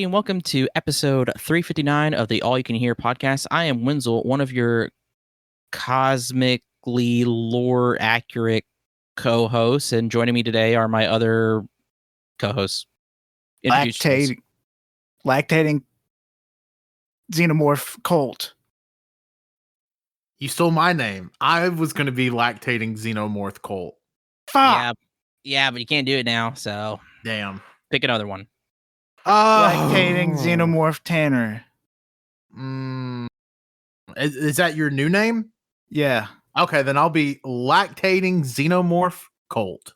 and welcome to episode 359 of the All You Can Hear podcast. I am Wenzel, one of your cosmically lore accurate co-hosts, and joining me today are my other co-hosts. Lactating xenomorph Colt. You stole my name. I was going to be lactating xenomorph Colt. Fuck. Yeah, but you can't do it now, so Damn. pick another one. Lactating xenomorph Tanner. Is that your new name? Yeah. Okay, then I'll be lactating xenomorph Colt.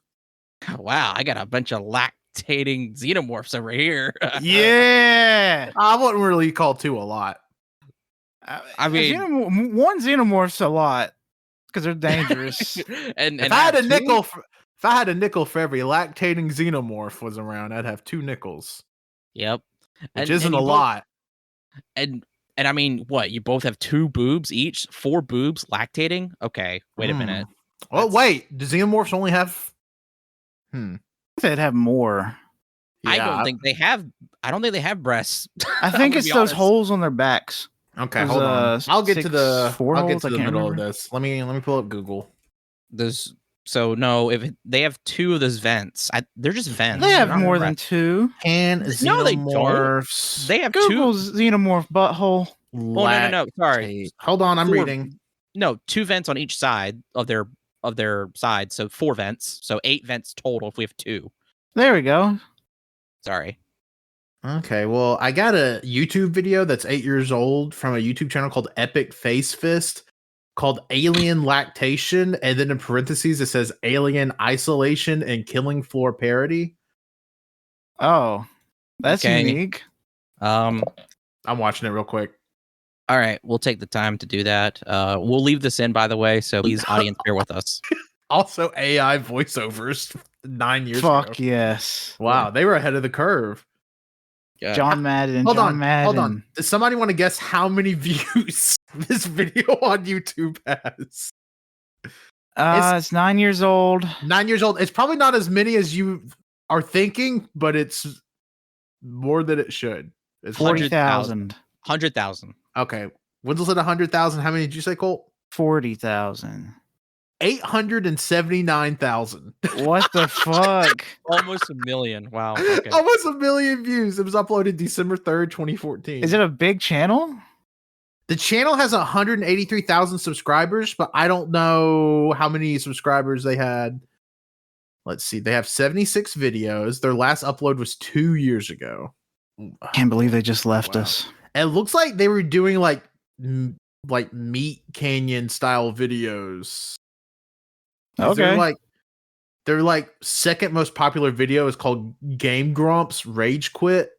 Wow, I got a bunch of lactating xenomorphs over here. Yeah. I wouldn't really call two a lot. I mean, one xenomorph's a lot because they're dangerous. and If I had a nickel, if I had a nickel for every lactating xenomorph was around, I'd have 2 nickels. Yep, Which isn't a lot. And I mean, what? You both have 2 boobs each? 4 boobs lactating? Okay, wait a minute. Oh, wait. Do xenomorphs only have? They'd have more. I don't think they have. I don't think they have breasts. I think it's those holes on their backs. Okay, hold on. I'll get to the middle remember. of this. Let me pull up Google. No, if they have 2 of those vents, they're just vents. They have more than 2. Can No, they xenomorphs? They have Google's 2. xenomorph butthole. Oh, no. Sorry. Hold on, I'm 4 reading. No, 2 vents on each side of their side, so 4 vents. So 8 vents total if we have 2. There we go. Sorry. Okay, well, I got a YouTube video that's 8 years old from a YouTube channel called Epic Face Fist called Alien Lactation, and then in parentheses it says Alien Isolation and Killing Floor Parody. Oh, that's Okay. unique. I'm watching it real quick. All right, we'll take the time to do that. We'll leave this in, by the way, so please, audience, bear with us. Also, AI voiceovers 9 years ago. Fuck yes. Wow, they were ahead of the curve. Yeah. John Madden. Hold on. Does somebody want to guess how many views this video on YouTube has? It's 9 years old. 9 years old. It's probably not as many as you are thinking, but it's more than it should. It's 40,000. 100,000. Okay. Wenzel said 100,000. How many did you say, Colt? 40,000. 879,000. What the fuck? Almost a million. Wow. Okay. Almost 1 million views. It was uploaded December 3rd, 2014. Is it a big channel? The channel has 183,000 subscribers, but I don't know how many subscribers they had. Let's see. They have 76 videos. Their last upload was 2 years ago. Can't believe they just left Wow. us. It looks like they were doing like Meat Canyon style videos. Okay. Their second most popular video is called Game Grumps Rage Quit,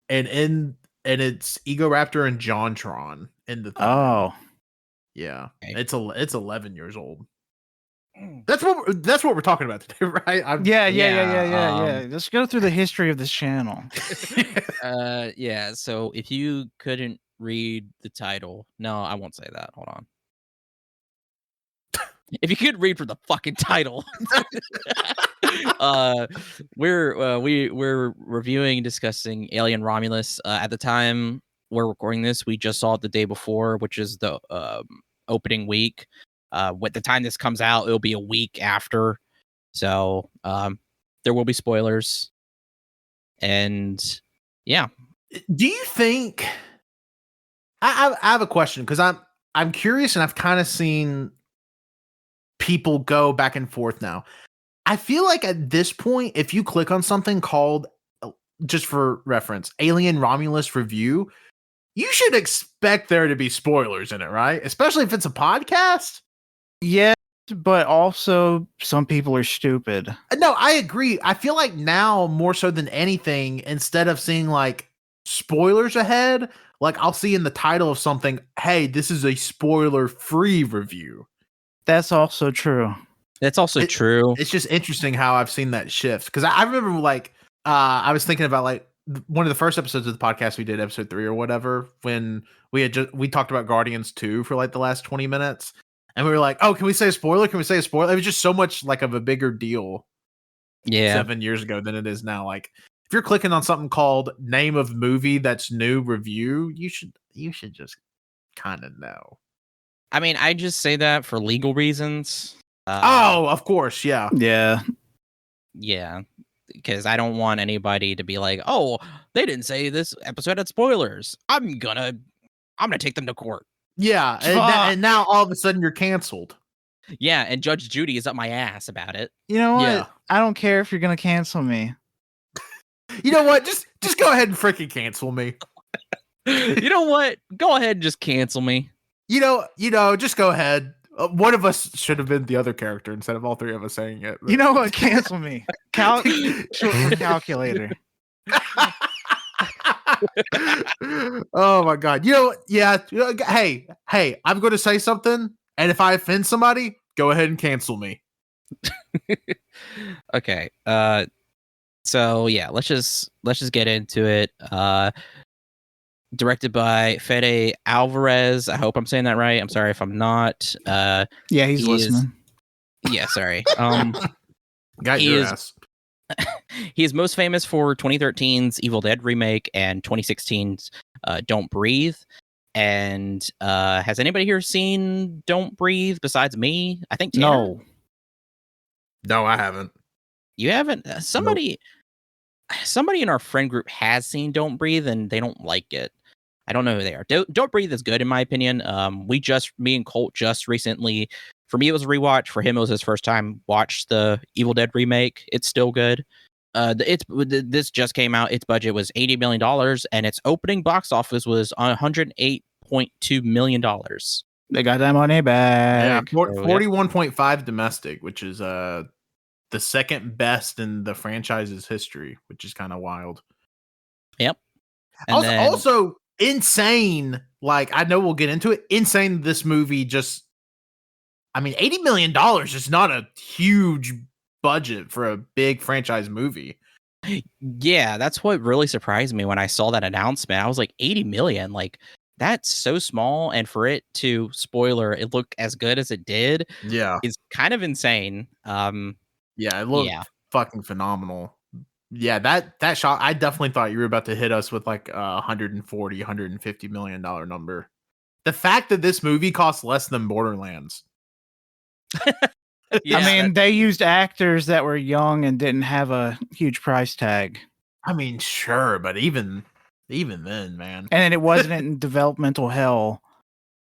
and it's Ego Raptor and JonTron in the Oh. yeah. Okay. It's 11 years old. That's what we're talking about today, right? Yeah. Let's go through the history of this channel. Yeah. So if you couldn't read the title, no, I won't say that. Hold on. If you could read from the fucking title, we're reviewing and discussing Alien Romulus. At the time we're recording this, we just saw it the day before, which is the opening week. At the time this comes out, it'll be a week after, so there will be spoilers. And yeah, do you think? I have a question because I'm curious, and I've kind of seen people go back and forth now. I feel like at this point, if you click on something called, just for reference, Alien Romulus Review, you should expect there to be spoilers in it, right? Especially if it's a podcast. Yes, but also some people are stupid. No, I agree. I feel like now more so than anything, instead of seeing like spoilers ahead, like I'll see in the title of something, hey, this is a spoiler-free review. That's also true. that's also true. It's just interesting how I've seen that shift. Because I remember I was thinking about one of the first episodes of the podcast we did, episode 3 or whatever, when we talked about Guardians 2 for the last 20 minutes. And we were like, oh, can we say a spoiler? Can we say a spoiler? It was just so much of a bigger deal 7 years ago than it is now. if you're clicking on something called name of movie that's new review, you should just kind of know. I mean, I just say that for legal reasons. Of course, yeah. Yeah. Yeah, because I don't want anybody to be like, "Oh, they didn't say this episode had spoilers. I'm gonna take them to court." Yeah, and now all of a sudden you're canceled. Yeah, and Judge Judy is up my ass about it. You know what? Yeah. I don't care if you're gonna cancel me. You know what? Just go ahead and freaking cancel me. You know what? Go ahead and just cancel me. You know, just go ahead. One of us should have been the other character instead of all three of us saying it. You know what? Cancel me. Short for calculator. Oh my god. You know, yeah. Hey, I'm going to say something, and if I offend somebody, go ahead and cancel me. Okay. So yeah, let's just get into it. Directed by Fede Alvarez. I hope I'm saying that right. I'm sorry if I'm not. Yeah, he's listening. Yeah, sorry. Got your ass. He is most famous for 2013's Evil Dead remake and 2016's Don't Breathe. And has anybody here seen Don't Breathe besides me? I think Tanner? No, I haven't. You haven't? Somebody in our friend group has seen Don't Breathe and they don't like it. I don't know who they are. Don't Breathe is good in my opinion. Me and Colt just recently, for me it was a rewatch. For him it was his first time watched the Evil Dead remake. It's still good. This just came out. Its budget was $80 million and its opening box office was $108.2 million. They got that money back. Yeah, 41.5 domestic, which is the second best in the franchise's history, which is kind of wild. Yep. And also insane. Like, I know we'll get into it. Insane. This movie $80 million is not a huge budget for a big franchise movie. Yeah, that's what really surprised me when I saw that announcement. I was like, 80 million, like that's so small, and for it to, spoiler, it looked as good as it did, is kind of insane. It looked fucking phenomenal. Yeah, that shot, I definitely thought you were about to hit us with like a $150 million number. The fact that this movie costs less than Borderlands. Yeah, I mean, they used actors that were young and didn't have a huge price tag. I mean, sure, but even then, man. And then it wasn't in developmental hell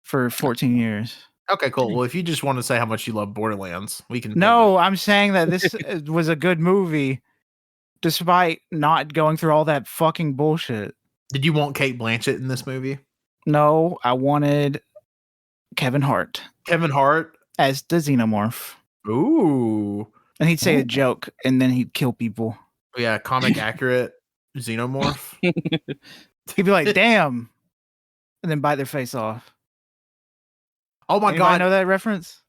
for 14 years. Okay, cool. Well, if you just want to say how much you love Borderlands, we can. No, I'm saying that this was a good movie, despite not going through all that fucking bullshit. Did you want Cate Blanchett in this movie? No, I wanted Kevin Hart. Kevin Hart as the Xenomorph. Ooh. And he'd say a joke, and then he'd kill people. Yeah, comic accurate Xenomorph. He'd be like, damn. And then bite their face off. Oh my God. Know that reference?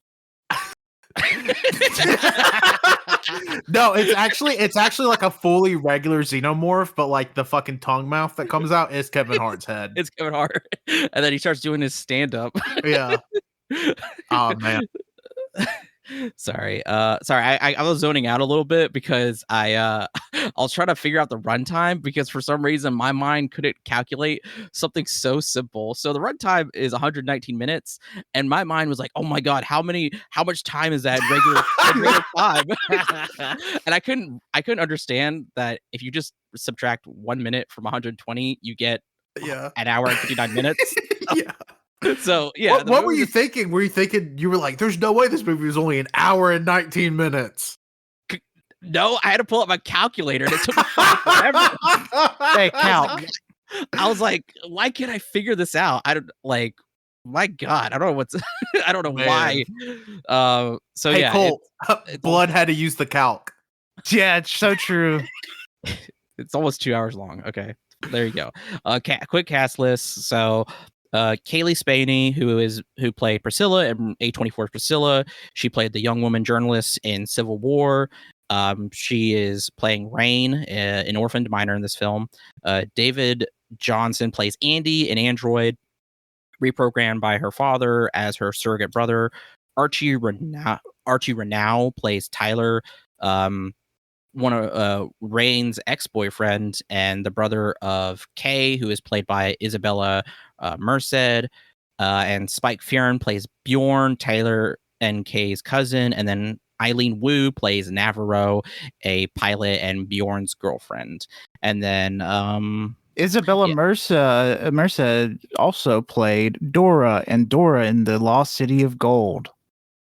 No, it's actually like a fully regular Xenomorph, but like the fucking tongue mouth that comes out is Kevin Hart's head. It's Kevin Hart. And then he starts doing his stand-up. Yeah. Oh man. Sorry. I was zoning out a little bit because I was trying to figure out the runtime because for some reason my mind couldn't calculate something so simple. So the runtime is 119 minutes, and my mind was like, "Oh my God, how much time is that regular time?" And I couldn't understand that if you just subtract 1 minute from 120, you get an hour and 59 minutes. Yeah. So yeah, what were you thinking? Were you thinking you were like, "There's no way this movie was only an hour and 19 minutes"? No, I had to pull up my calculator, and it took me forever. Hey, calc. I was like, "Why can't I figure this out?" I don't like. My God, I don't know what's. I don't know why. So hey, yeah, Colt, Blood had to use the calc. Yeah, it's so true. It's almost 2 hours long. Okay, there you go. Quick cast list. So. Kaylee Spaney, who played Priscilla in A24's Priscilla. She played the young woman journalist in Civil War. She is playing Rain, an orphaned minor in this film. David Johnson plays Andy, an android reprogrammed by her father as her surrogate brother. Archie Renau plays Tyler, one of Rain's ex-boyfriend and the brother of Kay, who is played by Isabella Merced, and Spike Fearon plays Bjorn, Taylor and Kay's cousin, and then Eileen Wu plays Navarro, a pilot and Bjorn's girlfriend. And then Isabella Merced also played Dora and Dora in the Lost City of Gold.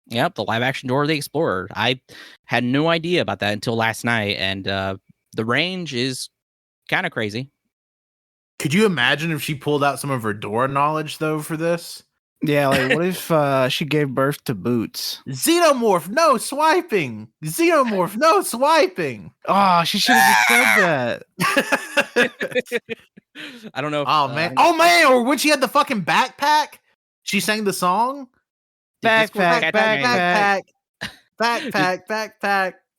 Yep, the live action Dora the Explorer. I had no idea about that until last night, and the range is kind of crazy. Could you imagine if she pulled out some of her Dora knowledge though for this? Yeah, like what if she gave birth to Boots? Xenomorph, no swiping. Xenomorph, no swiping. Oh, she should have said that. I don't know. If, oh man! Or when she had the fucking backpack, she sang the song. Backpack.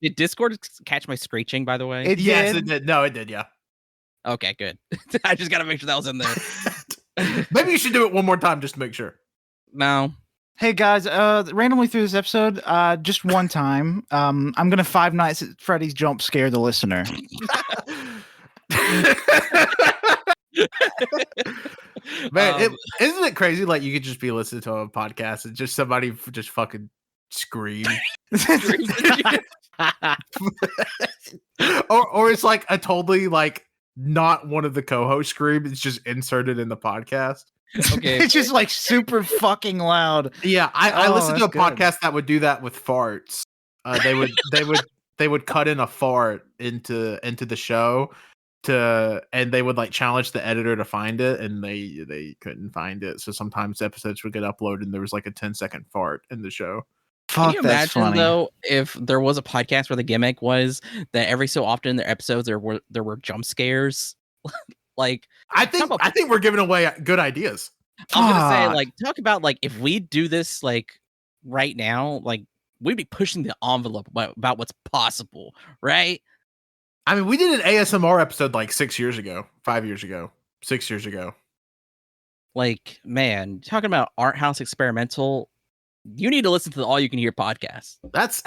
Did Discord catch my screeching? By the way, yes, it did. No, it did. Yeah. Okay, good. I just got to make sure that was in there. Maybe you should do it one more time just to make sure. No. Hey guys, randomly through this episode, just one time, I'm gonna Five Nights at Freddy's jump scare the listener. Man, isn't it crazy? Like you could just be listening to a podcast and just somebody just fucking scream, or it's like a totally like not one of the co-hosts scream. It's just inserted in the podcast. Okay, it's just like super fucking loud. Yeah, I listened to a podcast that would do that with farts. They would cut in a fart into the show and they would like challenge the editor to find it, and they couldn't find it. So sometimes episodes would get uploaded and there was like a 10-second fart in the show. Can you imagine though if there was a podcast where the gimmick was that every so often in their episodes there were jump scares? Like I think we're giving away good ideas. I'm gonna say like talk about like if we do this like right now, like we'd be pushing the envelope about what's possible, right? I mean, we did an ASMR episode like 6 years ago, 5 years ago, 6 years ago. Like, man, talking about art house experimental, you need to listen to the All You Can Hear podcast. That's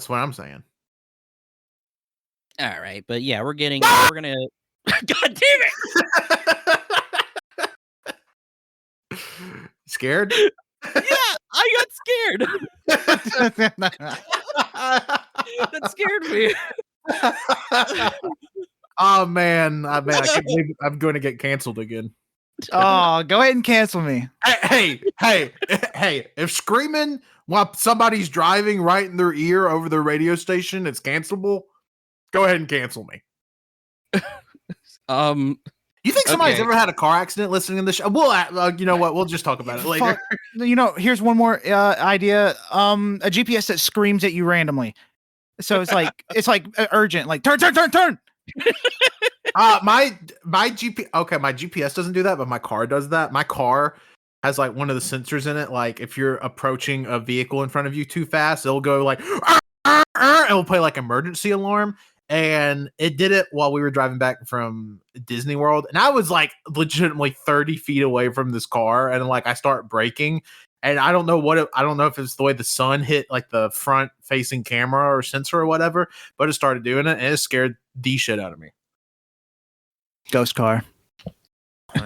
what I'm saying. All right, but yeah, we're gonna God damn it! Scared? Yeah, I got scared. That scared me. Oh man, I can't believe I'm going to get canceled again. Oh, go ahead and cancel me. Hey, if screaming while somebody's driving right in their ear over their radio station is cancelable, go ahead and cancel me. You think somebody's ever had a car accident listening to the show? Well, you know what? We'll just talk about it later. Here's one more idea. A GPS that screams at you randomly. So it's like urgent, like turn. My GPS doesn't do that, but my car does that. My car has like one of the sensors in it. Like if you're approaching a vehicle in front of you too fast, it'll go like, it'll play like emergency alarm. And it did it while we were driving back from Disney World. And I was like legitimately 30 feet away from this car. And like I start braking. And I don't know if it's the way the sun hit like the front facing camera or sensor or whatever, but it started doing it and it scared the shit out of me. Ghost car.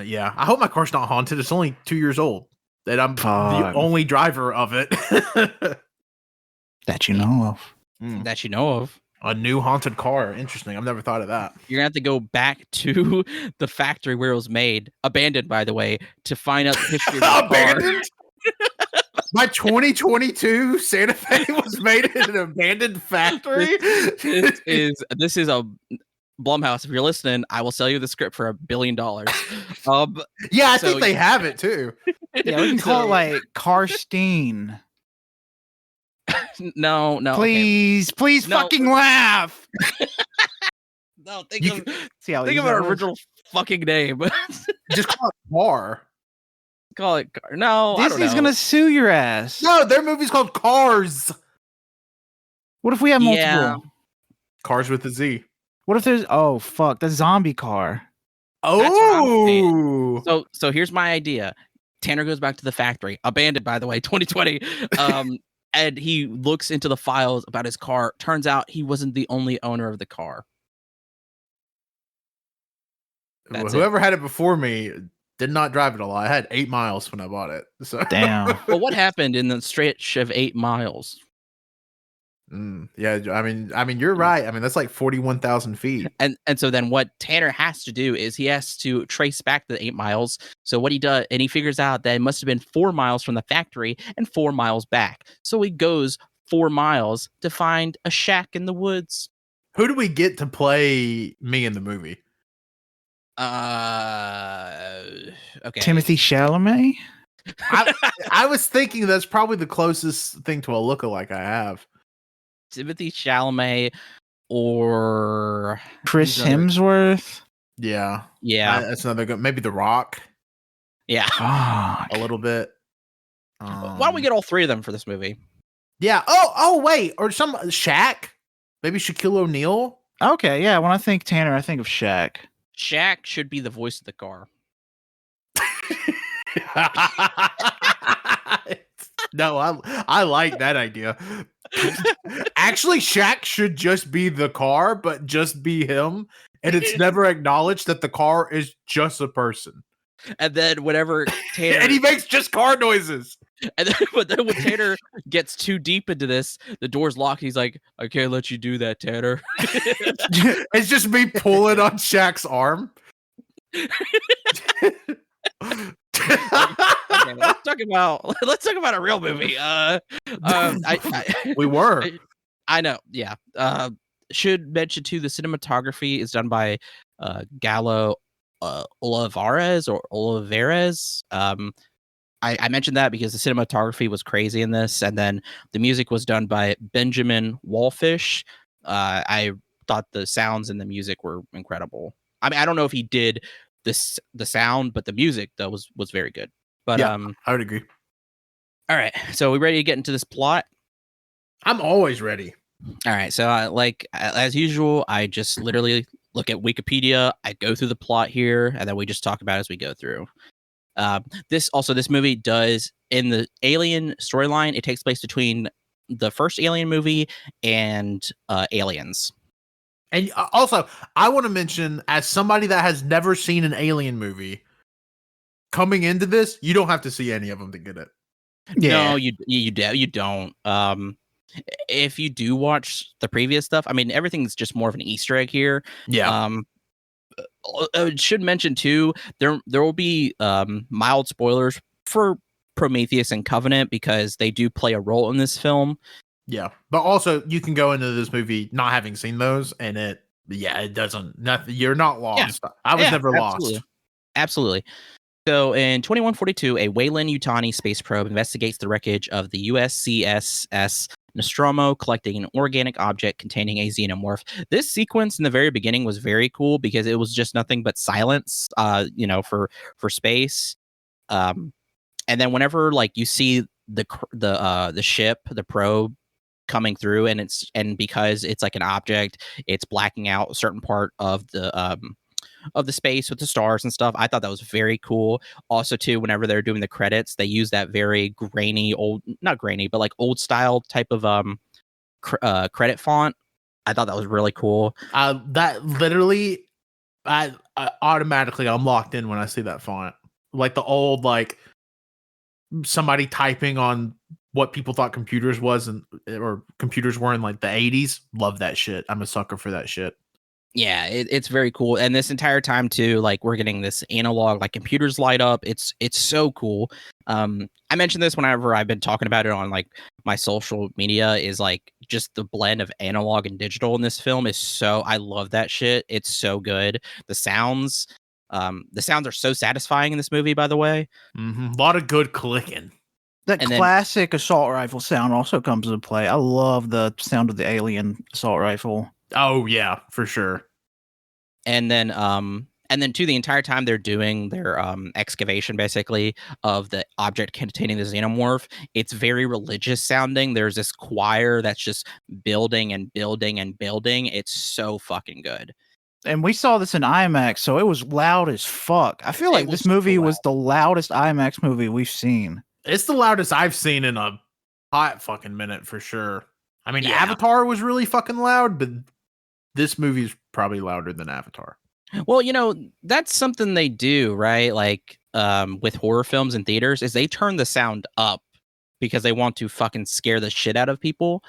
Yeah. I hope my car's not haunted. It's only 2 years old. That I'm the only driver of it. That you know of. That you know of. A new haunted car. Interesting. I've never thought of that. You're going to have to go back to the factory where it was made, abandoned, by the way, to find out the history of the car. My 2022 Santa Fe was made in an abandoned factory. This is a Blumhouse. If you're listening, I will sell you the script for $1 billion. Yeah, I think they have it too. Yeah, we can call it like Karstein. No. Please fucking laugh. No, think of an original fucking name. Just call it Car. Call it Car. No, Disney's gonna sue your ass. No, their movie's called Cars. What if we have multiple? Yeah. Cars with a Z. What if there's the zombie car? Oh, so here's my idea. Tanner goes back to the factory, abandoned by the way, 2020. And he looks into the files about his car. Turns out he wasn't the only owner of the car. Whoever had it before me did not drive it a lot. I had 8 miles when I bought it. So Damn. Well, what happened in the stretch of 8 miles? Yeah, I mean, you're right. I mean, that's like 41,000 feet. And so then what Tanner has to do is he has to trace back the 8 miles. So what he does, and he figures out that it must have been 4 miles from the factory and 4 miles back. So he goes 4 miles to find a shack in the woods. Who do we get to play me in the movie? Okay. Timothy Chalamet? I was thinking that's probably the closest thing to a lookalike I have. Timothy Chalamet or Chris Hemsworth? Yeah. Yeah. That's another good. Maybe The Rock. Yeah. Fuck. A little bit. Why don't we get all 3 of them for this movie? Yeah. Oh, wait. Or some Shaq. Maybe Shaquille O'Neal. Okay, yeah. When I think Tanner, I think of Shaq. Shaq should be the voice of the car. No, I like that idea. Actually, Shaq should just be the car, but just be him. And it's never acknowledged that the car is just a person. And then whenever Tanner And he makes just car noises. And then when Tanner gets too deep into this, the door's locked. He's like, I can't let you do that, Tanner. It's just me pulling on Shaq's arm. Okay, let's talk about a real movie. We were. I know, yeah. Should mention too, the cinematography is done by Gallo Olivares. I mentioned that because the cinematography was crazy in this, and then the music was done by Benjamin Wallfish. I thought the sounds and the music were incredible. I mean, I don't know if he did the sound, but the music though was very good. But yeah, I would agree. All right, so we ready to get into this plot? I'm always ready. All right, so like as usual, I just literally look at Wikipedia. I go through the plot here, and then we just talk about it as we go through. This movie does, in the Alien storyline, it takes place between the first Alien movie and Aliens. And also, I want to mention, as somebody that has never seen an Alien movie, coming into this, you don't have to see any of them to get it. Yeah. No, you don't. If you do watch the previous stuff, I mean, everything's just more of an Easter egg here. Yeah. I should mention too, there will be mild spoilers for Prometheus and Covenant because they do play a role in this film. Yeah, but also you can go into this movie not having seen those, and it doesn't. Nothing. You're not lost. Yeah. I was never lost. Absolutely. So in 2142, a Weyland-Yutani space probe investigates the wreckage of the USCSS Nostromo, collecting an organic object containing a xenomorph. This sequence in the very beginning was very cool because it was just nothing but silence, for space. And then whenever like you see the ship, the probe coming through, and because it's like an object, it's blacking out a certain part of the space with the stars and stuff. I thought that was very cool. Also, too, whenever they're doing the credits, they use that very grainy, not grainy, but like old style type of credit font. I thought that was really cool. That literally, I automatically I'm locked in when I see that font. Like the old, like somebody typing on what people thought computers or computers were in like the 80s. Love that shit. I'm a sucker for that shit. Yeah, it's very cool. And this entire time too, like we're getting this analog, like computers light up. It's so cool. I mentioned this whenever I've been talking about it on like my social media, is like just the blend of analog and digital in this film is so, I love that shit. It's so good. The sounds are so satisfying in this movie, by the way. Mm-hmm. A lot of good clicking. That classic assault rifle sound also comes into play. I love the sound of the Alien assault rifle. Oh yeah, for sure. And then too, the entire time they're doing their excavation basically of the object containing the xenomorph, it's very religious sounding. There's this choir that's just building and building and building. It's so fucking good. And we saw this in IMAX, so it was loud as fuck. I feel like this movie was the loudest IMAX movie we've seen. It's the loudest I've seen in a hot fucking minute for sure. I mean, Yeah. Avatar was really fucking loud, but this movie is probably louder than Avatar. Well, that's something they do, right? Like with horror films in theaters is they turn the sound up because they want to fucking scare the shit out of people.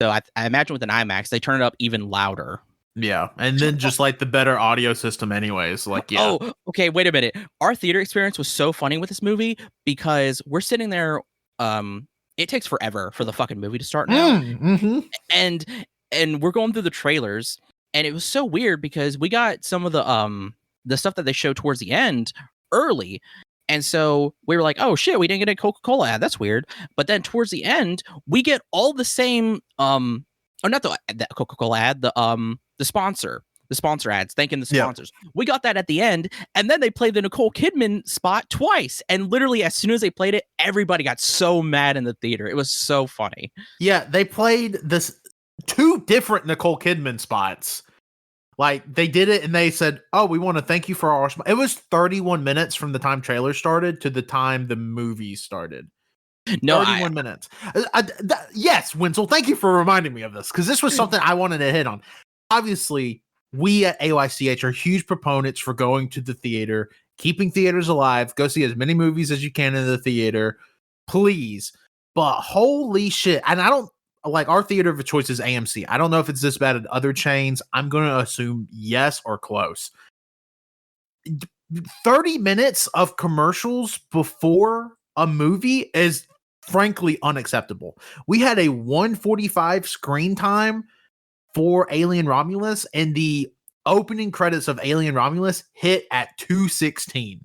So I imagine with an IMAX, they turn it up even louder. Yeah, and then just like the better audio system anyways. Like, yeah. Oh, okay, wait a minute. Our theater experience was so funny with this movie because we're sitting there, it takes forever for the fucking movie to start now. And we're going through the trailers, and it was so weird because we got some of the stuff that they showed towards the end early. And so we were like, oh shit, we didn't get a Coca-Cola ad. That's weird. But then towards the end, we get all the same not the Coca-Cola ad, the sponsor ads, thanking the sponsors. Yep. We got that at the end, and then they played the Nicole Kidman spot twice. And literally, as soon as they played it, everybody got so mad in the theater. It was so funny. Yeah, they played this 2 different Nicole Kidman spots. Like, they did it, and they said, "Oh, we want to thank you for our." It was 31 minutes from the time trailer started to the time the movie started. No, 31 minutes. Yes, Wenzel, thank you for reminding me of this, because this was something I wanted to hit on. Obviously, we at AYCH are huge proponents for going to the theater, keeping theaters alive. Go see as many movies as you can in the theater, please. But holy shit. And I don't like, our theater of choice is AMC. I don't know if it's this bad at other chains. I'm going to assume yes or close. 30 minutes of commercials before a movie is frankly unacceptable. We had a 1:45 screen time for Alien Romulus, and the opening credits of Alien Romulus hit at 2:16.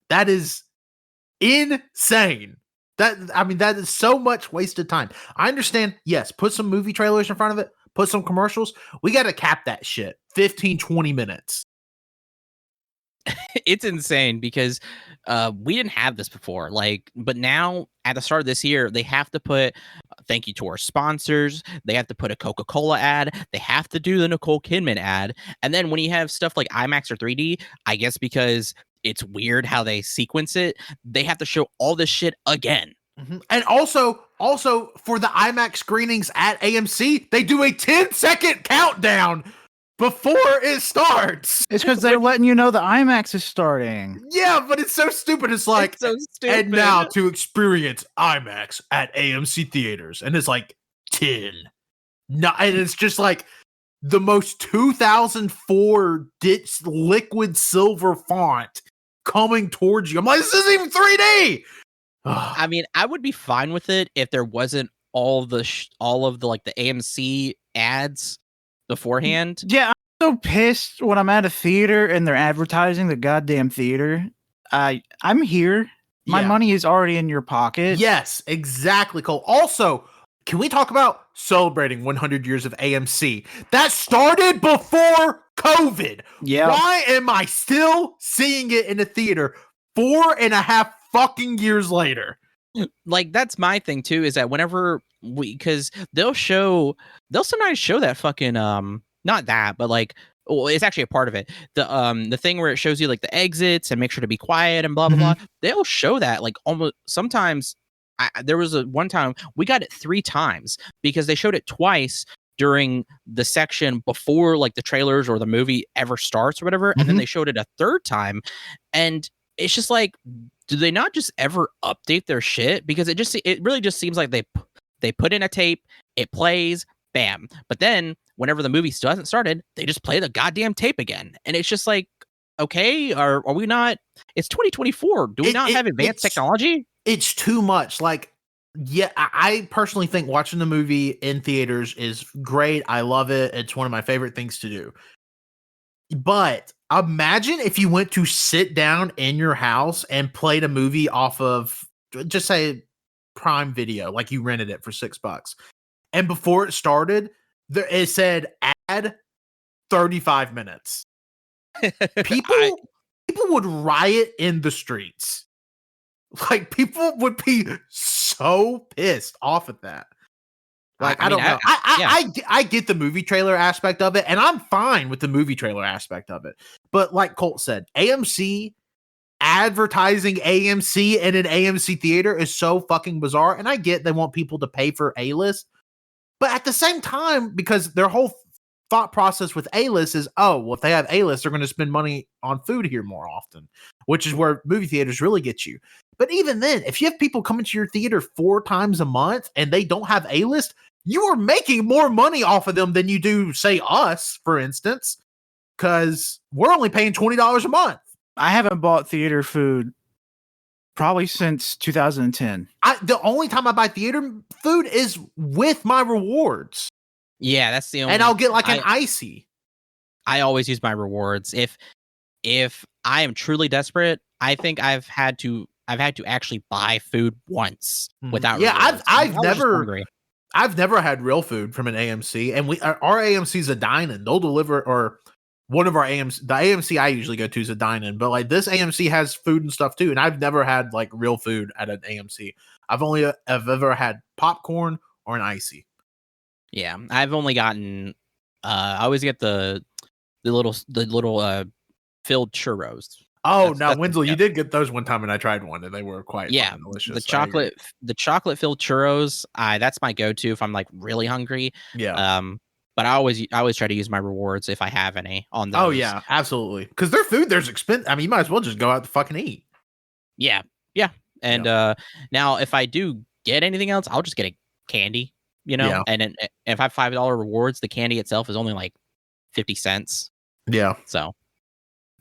That is insane. That is so much wasted time. I understand, yes, put some movie trailers in front of it, put some commercials. We got to cap that shit 15, 20 minutes. It's insane because we didn't have this before. But now at the start of this year, they have to put thank you to our sponsors. They have to put a Coca-Cola ad. They have to do the Nicole Kidman ad. And then when you have stuff like IMAX or 3D, I guess because it's weird how they sequence it, they have to show all this shit again. Mm-hmm. And also for the IMAX screenings at AMC, they do a 10-second countdown before it starts. It's because they're letting you know the IMAX is starting. Yeah, but it's so stupid. It's like, it's so stupid. And now to experience IMAX at AMC theaters. And it's like 10. No, and it's just like the most 2004 liquid silver font coming towards you. I'm like, this isn't even 3D. I mean, I would be fine with it if there wasn't all of the like the AMC ads beforehand. Yeah, I'm so pissed when I'm at a theater and they're advertising the goddamn theater. I'm here. My money is already in your pocket. Yes, exactly, Cole. Also, can we talk about celebrating 100 years of AMC? That started before COVID. Yeah. Why am I still seeing it in the theater 4.5 fucking years later? Like, that's my thing too, is that whenever because they'll sometimes show that fucking not that, but like, well, it's actually a part of it. The thing where it shows you like the exits and make sure to be quiet and blah blah blah. They'll show that like almost sometimes. There was one time we got it 3 times because they showed it twice during the section before like the trailers or the movie ever starts or whatever, and then they showed it a 3rd time, and it's just like, do they not just ever update their shit? Because it really just seems like they put in a tape, it plays, bam. But then whenever the movie still hasn't started, they just play the goddamn tape again. And it's just like, okay, are we not? It's 2024. Do we not have advanced technology? It's too much. Like, yeah, I personally think watching the movie in theaters is great. I love it. It's one of my favorite things to do. But imagine if you went to sit down in your house and played a movie off of, just say, Prime Video, like you rented it for $6. And before it started, it said add 35 minutes. People would riot in the streets. Like, people would be so pissed off at that. Like, I don't know. I get the movie trailer aspect of it, and I'm fine with the movie trailer aspect of it. But like Colt said, AMC advertising AMC in an AMC theater is so fucking bizarre. And I get they want people to pay for A-list, but at the same time, because their whole thought process with A-list is, oh, well, if they have A-list, they're going to spend money on food here more often, which is where movie theaters really get you. But even then, if you have people coming to your theater 4 times a month and they don't have A-list, you are making more money off of them than you do, say, us, for instance, because we're only paying $20 a month. I haven't bought theater food probably since 2010. The only time I buy theater food is with my rewards. Yeah, that's the only. And I'll get like an icy. I always use my rewards. If I am truly desperate, I think I've had to actually buy food once without. Yeah, rewards. I've never had real food from an AMC, and our AMC's a dine-in. They'll deliver, or one of our AMC, the AMC I usually go to is a dine-in, but like this AMC has food and stuff too, and I've never had like real food at an AMC. I've ever had popcorn or an icy. Yeah, I've only gotten. I always get the little filled churros. Oh, now Wenzel, you did get those one time, and I tried one, and they were quite delicious. The chocolate filled churros. That's my go-to if I'm like really hungry. Yeah. But I always try to use my rewards if I have any on those. Oh yeah, absolutely. Because their food there's expensive. I mean, you might as well just go out to fucking eat. Yeah. And now if I do get anything else, I'll just get a candy. And if I have $5 rewards, the candy itself is only like 50 cents. Yeah. So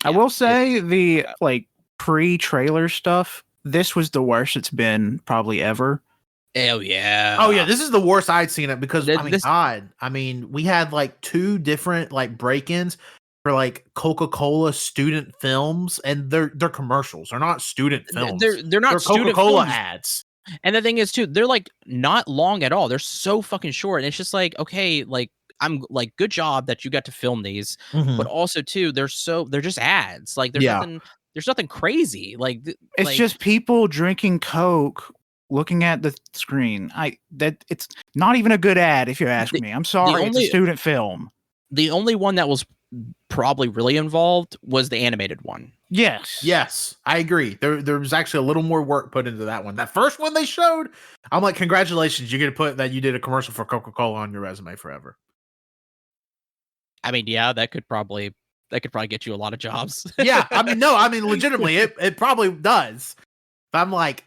I will say the like pre-trailer stuff, this was the worst it's been probably ever. Oh yeah. Oh yeah, this is the worst I'd seen it because we had like 2 different like break-ins for like Coca-Cola student films, and they're commercials. They're not student films. They're not student Coca-Cola films. ads. And the thing is too, they're like not long at all. They're so fucking short. And it's just like, okay, like I'm like, good job that you got to film these, but also too, they're just ads. Like there's nothing crazy. Like it's just people drinking Coke, looking at the screen. It's not even a good ad if you ask me. I'm sorry, it's a student film. The only one that was probably really involved was the animated one. Yes, I agree. There was actually a little more work put into that one. That first one they showed, I'm like, congratulations, you get to put that you did a commercial for Coca-Cola on your resume forever. I mean, yeah, that could probably get you a lot of jobs. Yeah, legitimately, it probably does. But I'm like,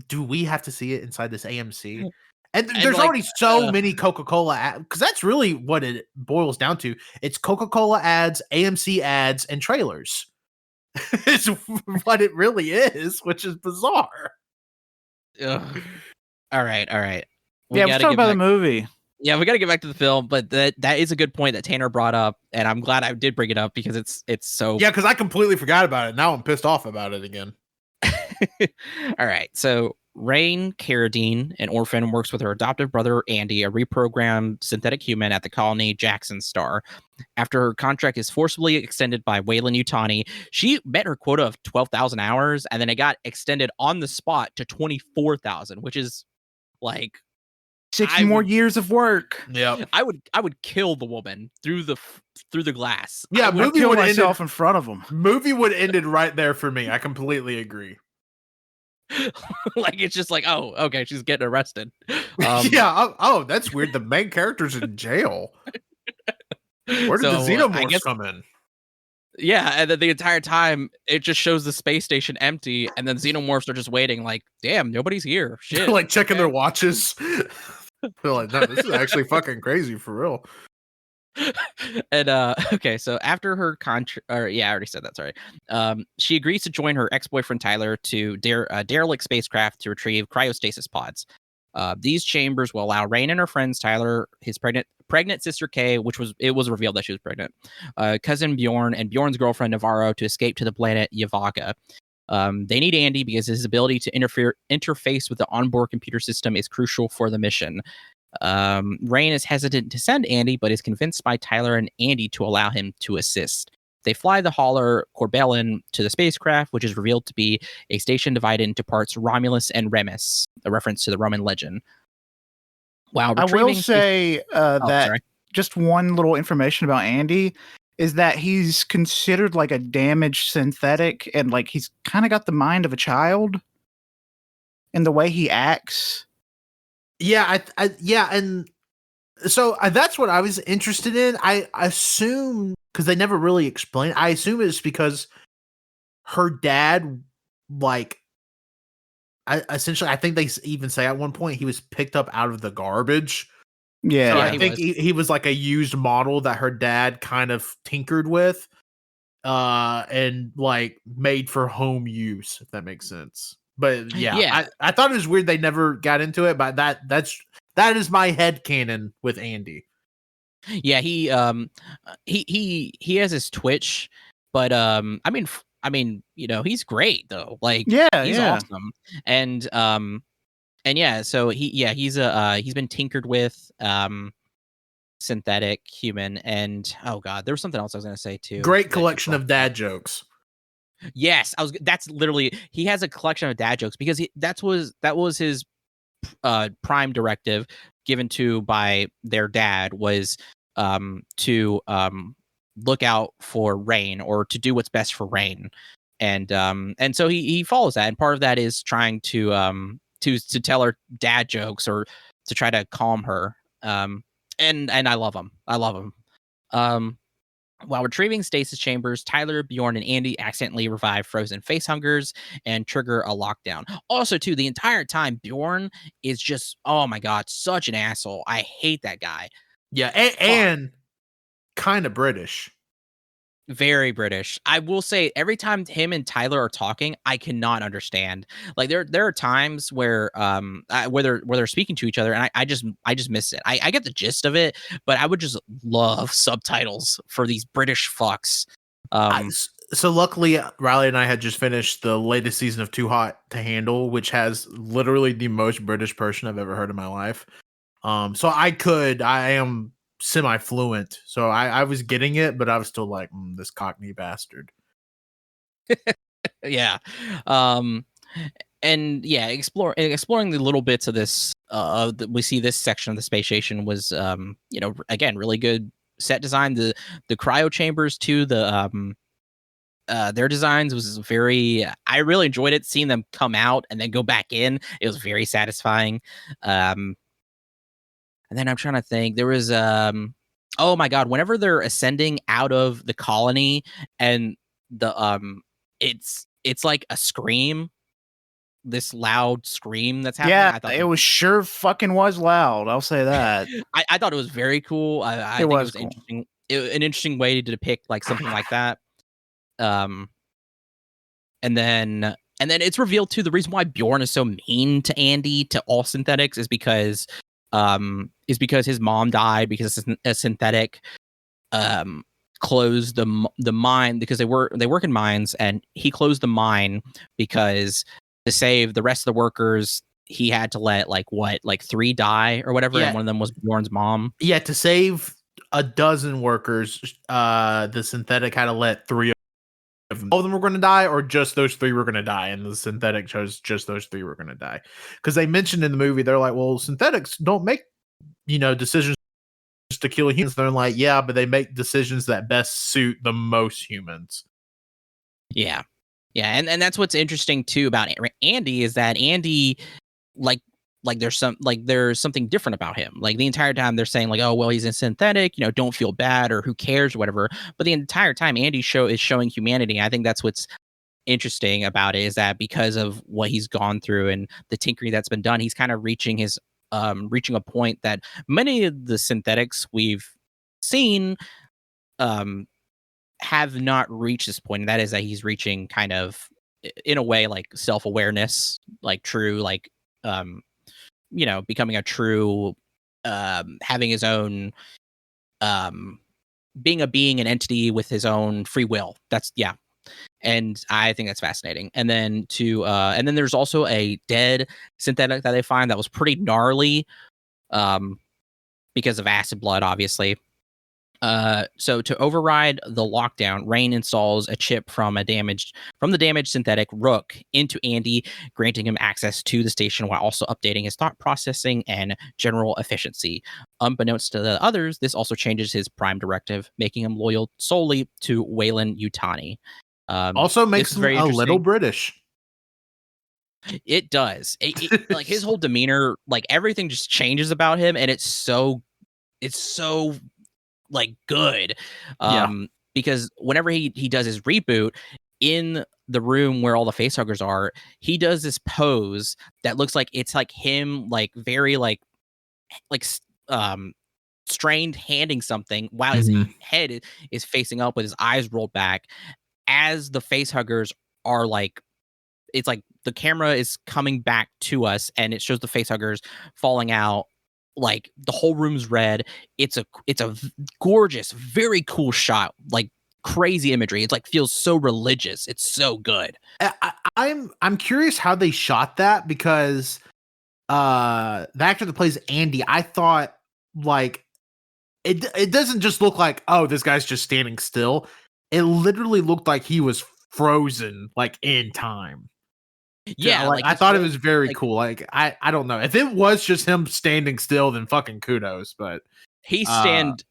do we have to see it inside this AMC? And there's like, already so many Coca-Cola ads, because that's really what it boils down to. It's Coca-Cola ads, AMC ads, and trailers. It's what it really is, which is bizarre. Ugh. All right. Let's talk about the movie. Yeah, we got to get back to the film, but that is a good point that Tanner brought up, and I'm glad I did bring it up because it's so. Yeah, because I completely forgot about it. Now I'm pissed off about it again. All right, so Rain Carradine, an orphan, works with her adoptive brother Andy, a reprogrammed synthetic human at the colony Jackson Star. After her contract is forcibly extended by Wayland Yutani, she met her quota of 12,000 hours, and then it got extended on the spot to 24,000, which is like 6 more years of work. Yeah, I would kill the woman through the glass. Yeah, I would kill myself in front of him. Movie would ended right there for me. I completely agree. Like it's just like, oh, okay, she's getting arrested. Yeah. Oh, that's weird. The main character's in jail. Where did the xenomorphs come in? Yeah, and then the entire time it just shows the space station empty, and then xenomorphs are just waiting. Like, damn, nobody's here. Shit. They're like checking their watches. They're like, no, this is actually fucking crazy for real. And okay, so after her contract, I already said that. Sorry. She agrees to join her ex-boyfriend Tyler to derelict spacecraft to retrieve cryostasis pods. These chambers will allow Rain and her friends Tyler, his pregnant sister Kay, it was revealed that she was pregnant, cousin Bjorn, and Bjorn's girlfriend Navarro to escape to the planet Yavaga. They need Andy because his ability to interface with the onboard computer system is crucial for the mission. Rain is hesitant to send Andy, but is convinced by Tyler and Andy to allow him to assist. They fly the hauler Corbellin to the spacecraft, which is revealed to be a station divided into parts Romulus and Remus, a reference to the Roman legend. Wow, I will say that just one little information about Andy. is that he's considered like a damaged synthetic, and like he's kind of got the mind of a child in the way he acts. Yeah, and so that's what I was interested in. I assume, because they never really explain, I assume it's because her dad, like, essentially, I think they even say at one point he was picked up out of the garbage. Yeah, So Yeah, I think he was like a used model that her dad kind of tinkered with, and like made for home use, if that makes sense. But Yeah. I thought it was weird they never got into it, but that is my headcanon with Andy. Yeah, he has his Twitch, but I mean, you know, he's great though. Like, yeah, he's yeah. awesome. And yeah, so he's been tinkered with, synthetic human, and oh god, there was something else I was gonna say too. Great collection of dad jokes. Yes, that's literally, he has a collection of dad jokes because that was his prime directive given to by their dad, was to look out for Rain, or to do what's best for Rain. And so he follows that, and part of that is trying to tell her dad jokes, or to try to calm her. And I love him. While retrieving stasis chambers, Tyler, Bjorn, and Andy accidentally revive frozen facehuggers and trigger a lockdown. Also, too, the entire time, Bjorn is just, oh my god, such an asshole. I hate that guy. Yeah, and kind of British. Very British. I will say, every time him and Tyler are talking, I cannot understand. Like, there are times where they're speaking to each other, and I just miss it. I get the gist of it, but I would just love subtitles for these British fucks. So luckily, Riley and I had just finished the latest season of Too Hot to Handle, which has literally the most British person I've ever heard in my life. So I am semi-fluent, so I was getting it, but I was still like, this Cockney bastard. Yeah. And yeah, exploring the little bits of this, we see this section of the space station was, you know, again, really good set design. The cryo chambers too, their designs was very, I really enjoyed it, seeing them come out and then go back in. It was very satisfying. And then I'm trying to think, there was oh my god, whenever they're ascending out of the colony, and the it's like a scream, this loud scream that's happening. Yeah, I thought it was sure fucking was loud. I'll say that. I thought it was very cool. I think it was cool. interesting. An interesting way to depict like something like that. And then it's revealed too, the reason why Bjorn is so mean to Andy, to all synthetics, is because his mom died because a synthetic closed the mine, because they work in mines, and he closed the mine because to save the rest of the workers, he had to let like 3 die or whatever, and one of them was Bjorn's mom. Yeah, to save a dozen workers, the synthetic had to let 3 of them. All of them were going to die, or just those 3 were going to die, and the synthetic chose just those 3 were going to die. Because they mentioned in the movie, they're like, well, synthetics don't make, decisions to kill humans. They're like, yeah, but they make decisions that best suit the most humans. Yeah. And that's what's interesting too about Andy, is that Andy, like there's something different about him. Like, the entire time they're saying like, oh well, he's a synthetic, don't feel bad, or who cares, or whatever. But the entire time Andy is showing humanity. I think that's what's interesting about it, is that because of what he's gone through and the tinkering that's been done, he's kind of reaching a point that many of the synthetics we've seen have not reached this point, and that is that he's reaching kind of, in a way, like self-awareness, like true, like becoming a true, having his own, being an entity with his own free will. And I think that's fascinating. And then there's also a dead synthetic that they find that was pretty gnarly, because of acid blood, obviously. So to override the lockdown, Rain installs a chip from the damaged synthetic Rook into Andy, granting him access to the station while also updating his thought processing and general efficiency. Unbeknownst to the others, this also changes his prime directive, making him loyal solely to Weyland-Yutani. Also makes him a little British. It does. Like his whole demeanor, like everything just changes about him, and it's so like good. Because whenever he does his reboot in the room where all the facehuggers are, he does this pose that looks like it's like him, like very like strained handing something while his head is facing up with his eyes rolled back, as the facehuggers are like, it's like the camera is coming back to us and it shows the facehuggers falling out. Like the whole room's red. It's a gorgeous, very cool shot. Like crazy imagery. It's like feels so religious. It's so good. I'm curious how they shot that, because the actor that plays Andy, I thought like it doesn't just look like, oh, this guy's just standing still. It literally looked like he was frozen, like in time. Yeah, like I thought it was very cool. Like I don't know if it was just him standing still, then fucking kudos. But he stand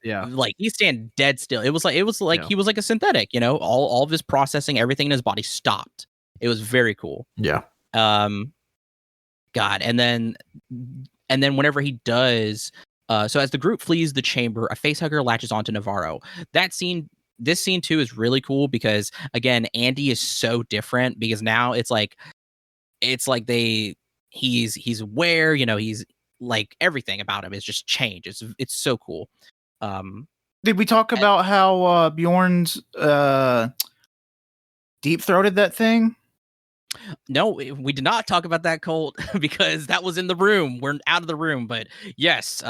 dead still. It was like he was like a synthetic. You know, all of his processing, everything in his body stopped. It was very cool. Yeah. God, and then whenever he does, so as the group flees the chamber, a facehugger latches onto Navarro. This scene too is really cool because again, Andy is so different, because now it's like he's aware, you know, he's like everything about him is just changed. It's so cool. Did we talk about how Bjorn's deep throated that thing? No, we did not talk about that, Colt, because that was in the room. We're out of the room, but yes.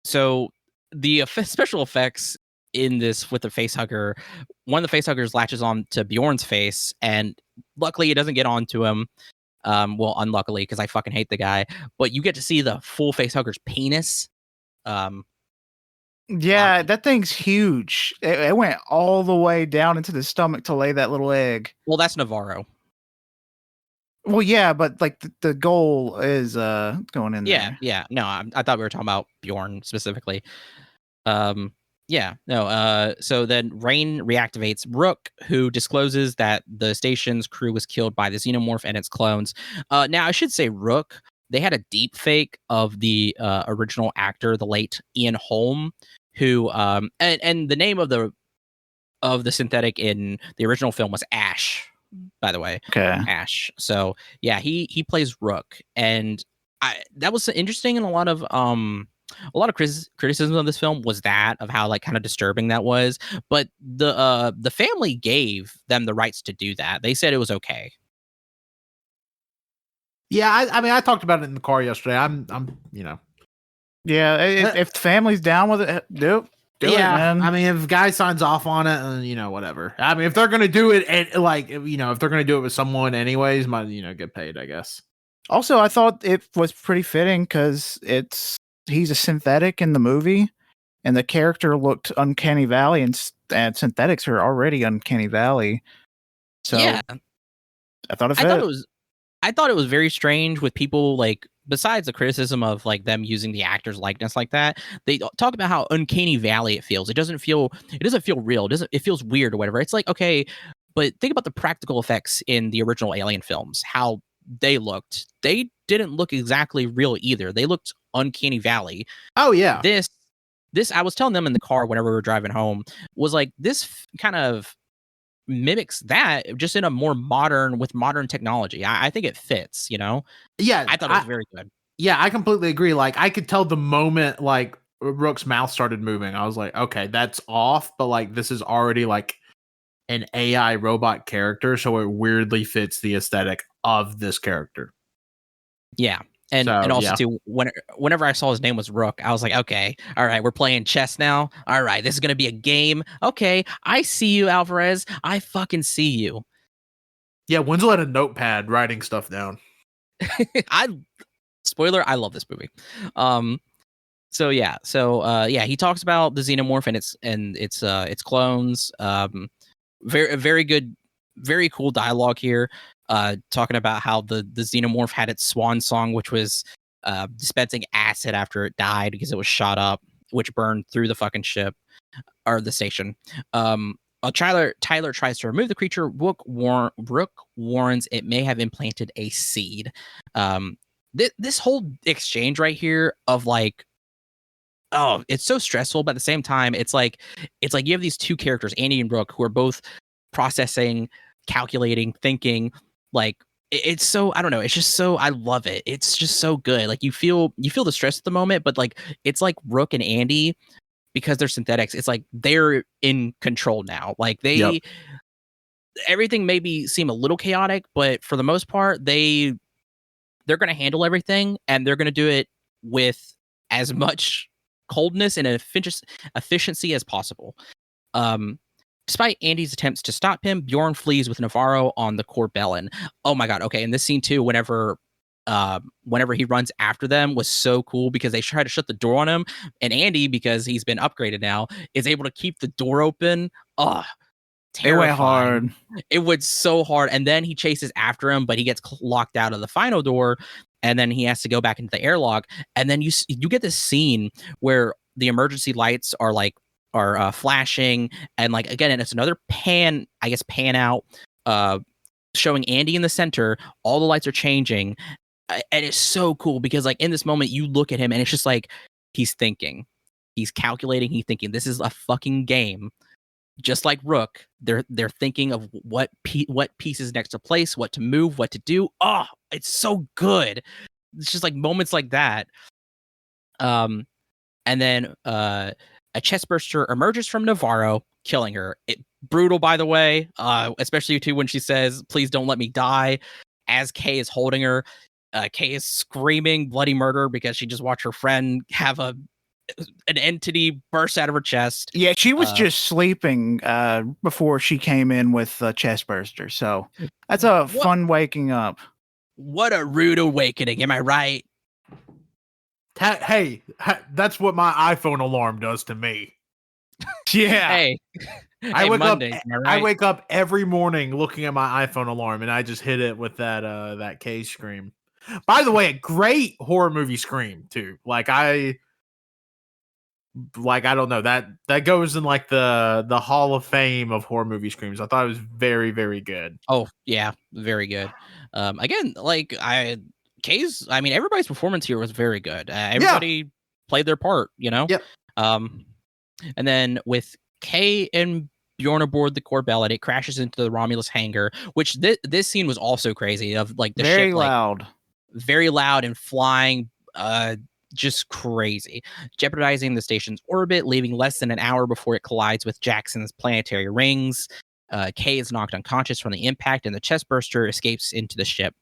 So the special effects in this with the facehugger, one of the facehuggers latches on to Bjorn's face, and luckily it doesn't get onto him. Well, unluckily, because I fucking hate the guy. But you get to see the full facehugger's penis. Yeah, that thing's huge. It went all the way down into the stomach to lay that little egg. Well, that's Navarro. Well, yeah, but like the goal is going in there. Yeah. No, I thought we were talking about Bjorn specifically. So then Rain reactivates Rook, who discloses that the station's crew was killed by the xenomorph and its clones. Now, I should say Rook, they had a deep fake of the original actor, the late Ian Holm, who and the name of the synthetic in the original film was Ash, by the way. Okay. Ash. So yeah, he plays Rook, and that was interesting, and a lot of criticism of this film was that of how like kind of disturbing that was, but the family gave them the rights to do that. They said it was okay. Yeah, I mean, I talked about it in the car yesterday. I'm you know. Yeah, if the family's down with it, do it, man. I mean, if guy signs off on it, you know, whatever. I mean, if they're gonna do it, and like, you know, if they're gonna do it with someone anyways, might, you know, get paid, I guess. Also, I thought it was pretty fitting because he's a synthetic in the movie, and the character looked Uncanny Valley, and synthetics are already Uncanny Valley. So yeah, I thought it was very strange with people, like, besides the criticism of like them using the actor's likeness like that, they talk about how Uncanny Valley it feels. It doesn't feel real. It feels weird or whatever. It's like, okay, but think about the practical effects in the original Alien films, how they looked. They didn't look exactly real either. They looked Uncanny Valley. Oh yeah. This I was telling them in the car whenever we were driving home, was like, this kind of mimics that, just in a more modern, with modern technology. I think it fits, you know? Yeah. I thought it was very good. Yeah, I completely agree. Like, I could tell the moment like Rook's mouth started moving, I was like, okay, that's off, but like this is already like an AI robot character, so it weirdly fits the aesthetic of this character. Yeah. And also too, whenever I saw his name was Rook, I was like, okay, all right, we're playing chess now. All right, this is gonna be a game. Okay, I see you, Alvarez. I fucking see you. Yeah, Wenzel had a notepad writing stuff down. Spoiler, I love this movie. So he talks about the xenomorph and its clones. Very good, very cool dialogue here. Talking about how the xenomorph had its swan song, which was dispensing acid after it died because it was shot up, which burned through the fucking ship or the station. Tyler tries to remove the creature. Rook warns it may have implanted a seed. This whole exchange right here of like, oh, it's so stressful, but at the same time, it's like you have these two characters, Andy and Rook, who are both processing, calculating, thinking. Like it's so, I don't know, it's just so, I love it. It's just so good. Like you feel the stress at the moment, but like it's like Rook and Andy, because they're synthetics, it's like they're in control now. Like everything maybe seem a little chaotic, but for the most part, they're going to handle everything, and they're going to do it with as much coldness and efficiency as possible. Despite Andy's attempts to stop him, Bjorn flees with Navarro on the Corbellin. Oh my god! Okay, in this scene too, whenever he runs after them was so cool because they try to shut the door on him, and Andy, because he's been upgraded now, is able to keep the door open. Oh, terrifying. It went hard. It went so hard, and then he chases after him, but he gets locked out of the final door, and then he has to go back into the airlock, and then you get this scene where the emergency lights are flashing, and like again, and it's another pan out, showing Andy in the center. All the lights are changing. And it's so cool because like in this moment you look at him and it's just like he's thinking, he's calculating, he's thinking this is a fucking game. Just like Rook, they're thinking of what pieces next to place, what to move, what to do. Oh, it's so good. It's just like moments like that. And then a chestburster emerges from Navarro, killing her. Brutal, by the way, especially too when she says, "Please don't let me die," as Kay is holding her. Kay is screaming bloody murder because she just watched her friend have an entity burst out of her chest. Yeah, she was just sleeping before she came in with chestburster. So that's a fun waking up. What a rude awakening, am I right? Hey, that's what my iPhone alarm does to me. Yeah. Hey, I right? wake up every morning looking at my iPhone alarm, and I just hit it with that Cage scream. By the way, a great horror movie scream too. I don't know, that goes in like the Hall of Fame of horror movie screams. I thought it was very, very good. Oh yeah, very good. Again, Kay's, I mean, everybody's performance here was very good. Everybody played their part, you know. Yep. And then with Kay and Bjorn aboard the Corbellin, it crashes into the Romulus hangar, which this scene was also crazy. Of like the very ship, loud, very loud and flying, just crazy, jeopardizing the station's orbit, leaving less than an hour before it collides with Jackson's planetary rings. Kay is knocked unconscious from the impact, and the chestburster escapes into the ship.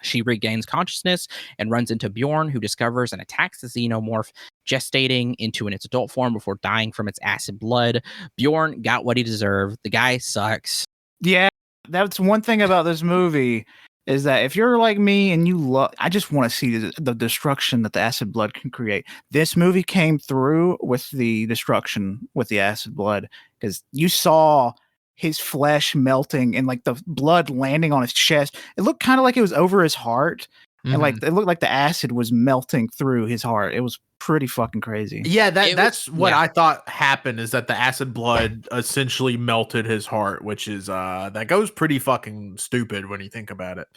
She regains consciousness and runs into Bjorn, who discovers and attacks the xenomorph, gestating into its adult form before dying from its acid blood. Bjorn got what he deserved. The guy sucks. Yeah, that's one thing about this movie, is that if you're like me and you love, I just want to see the destruction that the acid blood can create. This movie came through with the destruction with the acid blood, because you saw his flesh melting and like the blood landing on his chest. It looked kind of like it was over his heart. Mm-hmm. And like it looked like the acid was melting through his heart. It was pretty fucking crazy. Yeah, that's what I thought happened, is that the acid blood essentially melted his heart, which is that goes pretty fucking stupid when you think about it.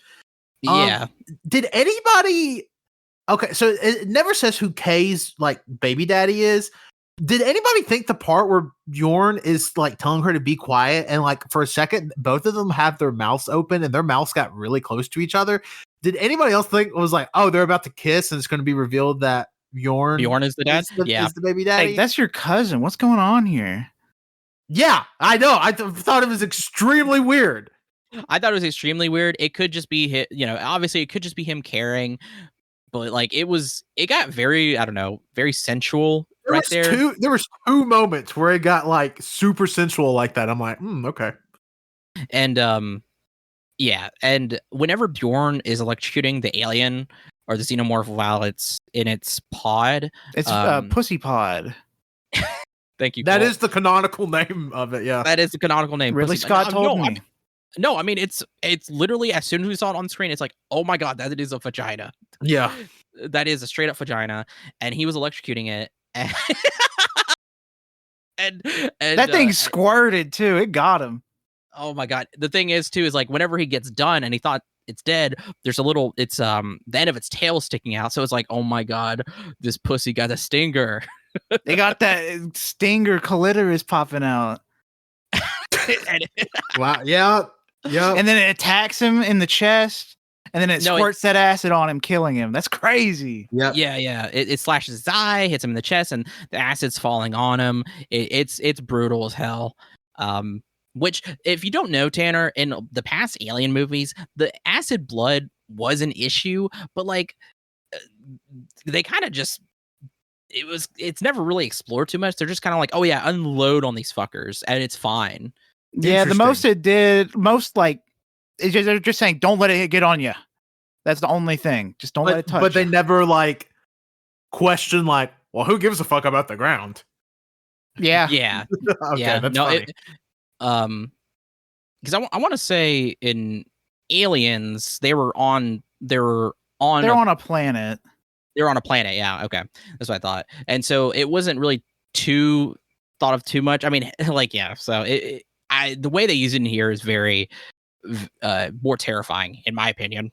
Yeah. Did anybody Okay, so it never says who Kay's like baby daddy is. Did anybody think the part where Bjorn is like telling her to be quiet, and like for a second both of them have their mouths open and their mouths got really close to each other? Did anybody else think it was like, oh, they're about to kiss and it's going to be revealed that Bjorn is the dad? Is the baby daddy? Hey, that's your cousin. What's going on here? Yeah, I know. I thought it was extremely weird. I thought it was extremely weird. It could just be, obviously it could just be him caring, but like it got very, I don't know, very sensual. There was two moments where it got like super sensual like that. I'm like, okay. And yeah, and whenever Bjorn is electrocuting the alien, or the xenomorph while it's in its pod. It's Pussy Pod. Thank you. That Colt. is the canonical name of it. Yeah, That is the canonical name. Ridley Scott told me. I mean, it's literally as soon as we saw it on screen, it's like, oh my god, that is a vagina. Yeah, that is a straight up vagina, and he was electrocuting it, and that thing squirted too. It got him. Oh my god. The thing is too is like whenever he gets done and he thought it's dead, there's a little the end of its tail sticking out. So it's like, oh my god, this pussy got a stinger. They got that stinger clitoris popping out. wow. Yeah. And then it attacks him in the chest, and then it squirts that acid on him, killing him. That's crazy. Yeah. It slashes his eye, hits him in the chest, and the acid's falling on him. It's brutal as hell. Which, if you don't know, Tanner, in the past Alien movies, the acid blood was an issue, but like they kind of just it's never really explored too much. They're just kind of like, oh yeah, unload on these fuckers, and it's fine. Yeah, the most it did, they're just saying, don't let it get on you. That's the only thing. Just don't let it touch. But they never like question like, well, who gives a fuck about the ground? Yeah. Okay, yeah. that's No, funny. Because I want to say in Aliens they were on a planet. They're on a planet. Yeah. Okay, that's what I thought. And so it wasn't really thought of too much. I mean, like yeah. So the way they use it in here is very more terrifying in my opinion.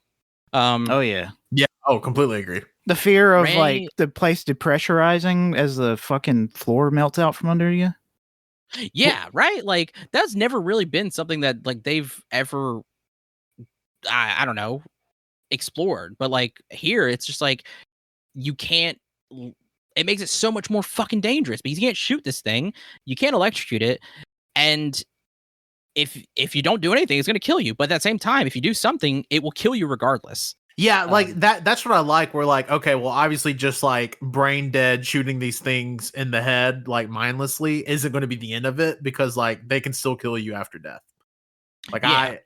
Oh yeah. Yeah. Oh, completely agree. The fear of like the place depressurizing as the fucking floor melts out from under you. Yeah, right. Like that's never really been something that like they've ever, I don't know, explored. But like here, it's just like you can't. It makes it so much more fucking dangerous because you can't shoot this thing, you can't electrocute it, and if you don't do anything, it's going to kill you. But at the same time, if you do something, it will kill you regardless. Yeah, like that's what I like. We're like, okay, well, obviously just like brain dead shooting these things in the head like mindlessly isn't going to be the end of it, because like they can still kill you after death. Like I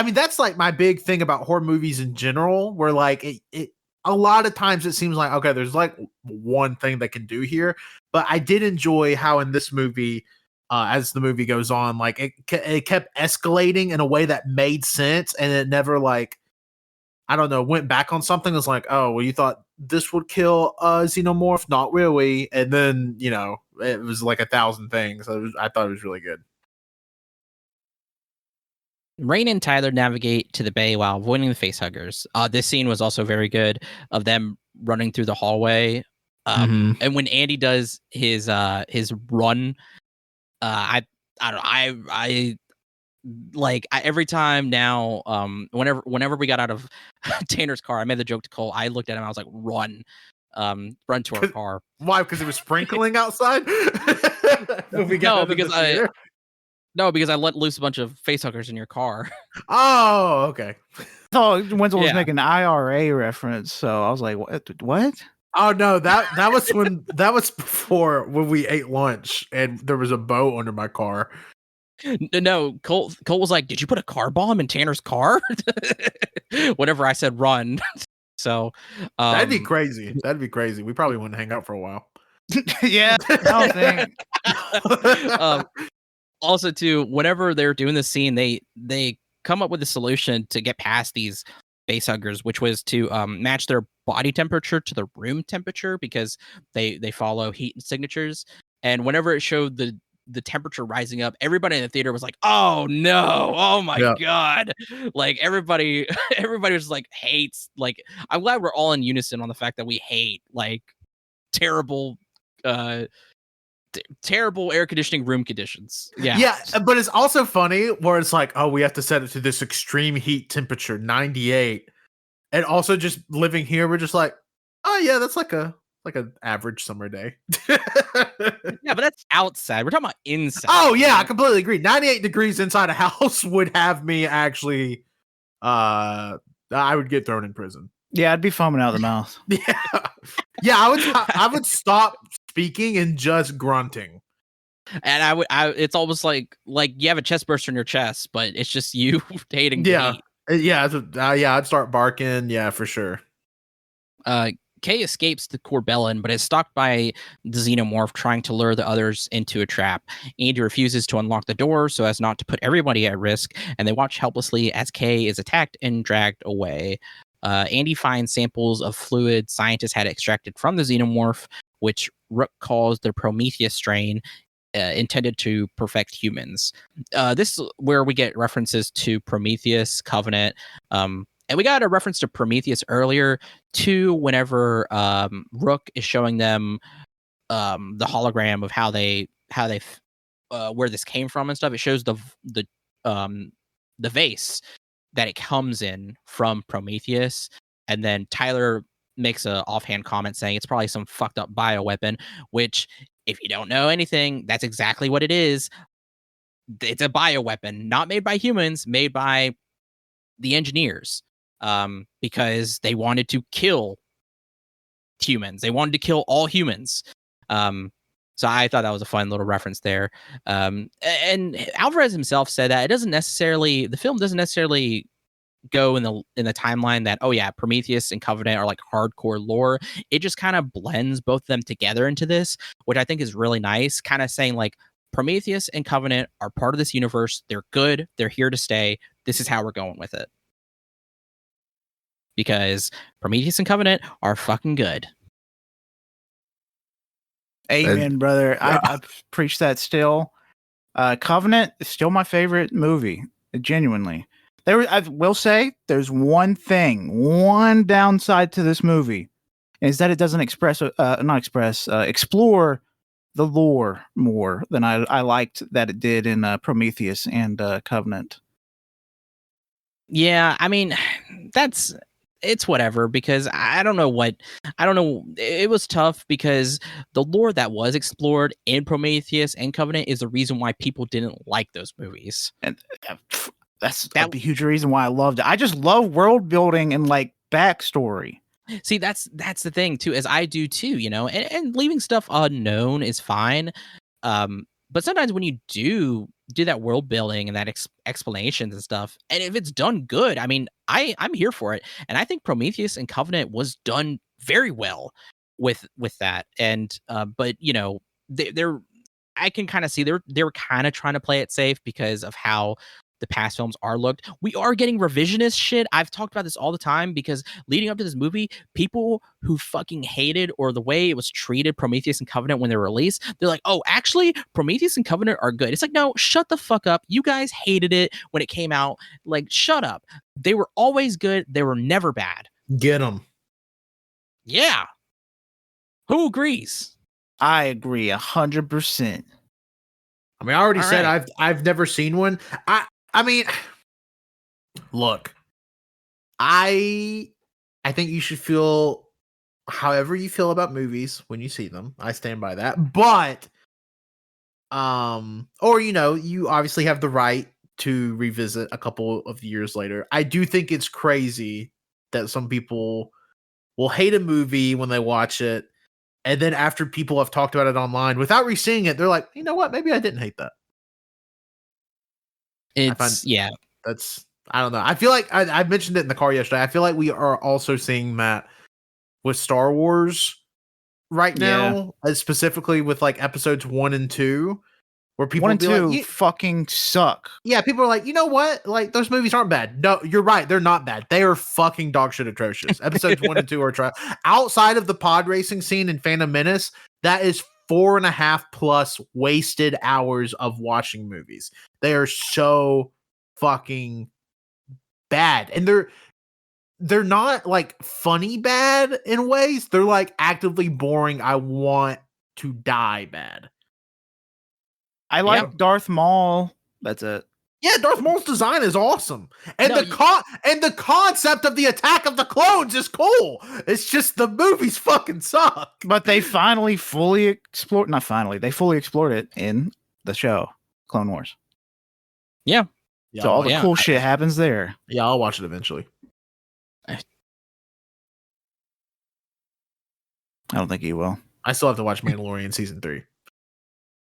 mean, that's like my big thing about horror movies in general, where like it a lot of times it seems like, okay, there's like one thing they can do here, but I did enjoy how in this movie, as the movie goes on, like it kept escalating in a way that made sense, and it never like, I don't know, went back on something. It's like, oh, well, you thought this would kill a xenomorph, not really, and then you know it was like 1,000 things. I thought it was really good. Rain and Tyler navigate to the bay while avoiding the facehuggers. This scene was also very good of them running through the hallway. And when Andy does his run, I don't know. I every time now, whenever we got out of Tanner's car, I made the joke to Cole. I looked at him. I was like, run to our car. Why? Because it was sprinkling outside. No, because I let loose a bunch of facehuggers in your car. Oh, okay. Oh, Wenzel was making an IRA reference, so I was like, what? Oh no, that was before when we ate lunch and there was a bow under my car. No, Colt was like, "Did you put a car bomb in Tanner's car?" Whenever I said run, so that'd be crazy. That'd be crazy. We probably wouldn't hang out for a while. Yeah, I don't think. Also, too, whenever they're doing the scene, they come up with a solution to get past these facehuggers, which was to match their body temperature to the room temperature, because they follow heat signatures. And whenever it showed the temperature rising up, everybody in the theater was like, "Oh no! Oh my god!" Like everybody was like hates. Like I'm glad we're all in unison on the fact that we hate like terrible air conditioning room conditions. Yeah, but it's also funny where it's like, oh, we have to set it to this extreme heat temperature, 98, and also just living here, we're just like, oh yeah, that's like an average summer day. Yeah, but that's outside. We're talking about inside. Oh yeah, I completely agree. 98 degrees inside a house would have me actually, I would get thrown in prison. Yeah, I'd be foaming out of the mouth. Yeah, I would stop speaking and just grunting. And it's almost like you have a chest burster in your chest, but it's just you hating the heat. Yeah, I'd start barking. Yeah, for sure. Kay escapes the Corbellin, but is stalked by the xenomorph trying to lure the others into a trap. Andy refuses to unlock the door so as not to put everybody at risk, and they watch helplessly as Kay is attacked and dragged away. Andy finds samples of fluid scientists had extracted from the xenomorph, which Rook calls the Prometheus strain, intended to perfect humans. This is where we get references to Prometheus, Covenant, and we got a reference to Prometheus earlier too, whenever Rook is showing them the hologram of how they where this came from and stuff. It shows the vase that it comes in from Prometheus, and then Tyler makes a offhand comment saying it's probably some fucked up bioweapon, which if you don't know anything, that's exactly what it is. It's a bioweapon, not made by humans, made by the engineers, because they wanted to kill humans. They wanted to kill all humans. So I thought that was a fun little reference there. And Alvarez himself said that the film doesn't necessarily go in the timeline that, oh yeah, Prometheus and Covenant are like hardcore lore. It just kind of blends both of them together into this, which I think is really nice, kind of saying like Prometheus and Covenant are part of this universe. They're good. They're here to stay. This is how we're going with it. Because Prometheus and Covenant are fucking good. Amen, brother. I preach that still. Covenant is still my favorite movie. Genuinely. I will say there's one downside to this movie, is that it doesn't explore the lore more than I liked that it did in Prometheus and Covenant. Yeah, I mean, it's whatever, because I don't know. It was tough because the lore that was explored in Prometheus and Covenant is the reason why people didn't like those movies. And that's a huge reason why I loved it. I just love world building and like backstory. See, that's the thing too, as I do too, and leaving stuff unknown is fine. But sometimes when you do that world building and that explanations and stuff, and if it's done good, I mean, I'm here for it. And I think Prometheus and Covenant was done very well with that. And but they're I can kind of see they were kind of trying to play it safe because of how the past films are looked. We are getting revisionist shit. I've talked about this all the time because leading up to this movie, people who fucking hated or the way it was treated, Prometheus and Covenant, when they were released, they're like, oh, actually, Prometheus and Covenant are good. It's like, no, shut the fuck up. You guys hated it when it came out. Like, shut up. They were always good. They were never bad. Get them. Yeah. Who agrees? I agree 100%. I mean, I already said I've never seen one. I mean, look, I think you should feel however you feel about movies when you see them. I stand by that. But, or, you obviously have the right to revisit a couple of years later. I do think it's crazy that some people will hate a movie when they watch it. And then after people have talked about it online without re-seeing it, they're like, you know what? Maybe I didn't hate that. I don't know. I feel like I mentioned it in the car yesterday. I feel like we are also seeing that with Star Wars right now, specifically with like episodes 1 and 2, where people 1 and 2 fucking suck. Yeah, people are like, you know what? Like, those movies aren't bad. No, you're right. They're not bad. They are fucking dog shit atrocious. Episodes 1 and 2 are outside of the pod racing scene in Phantom Menace, that is 4.5 plus wasted hours of watching movies. They are so fucking bad, and they're not like funny bad in ways. They're like actively boring. I want to die bad. I like Darth Maul. That's it. Yeah, Darth Maul's design is awesome, and the concept of the Attack of the Clones is cool. It's just the movies fucking suck. But they finally fully explored. Not finally, they fully explored it in the show Clone Wars. Yeah. So all the cool shit happens there. Yeah, I'll watch it eventually. I don't think you will. I still have to watch Mandalorian season 3.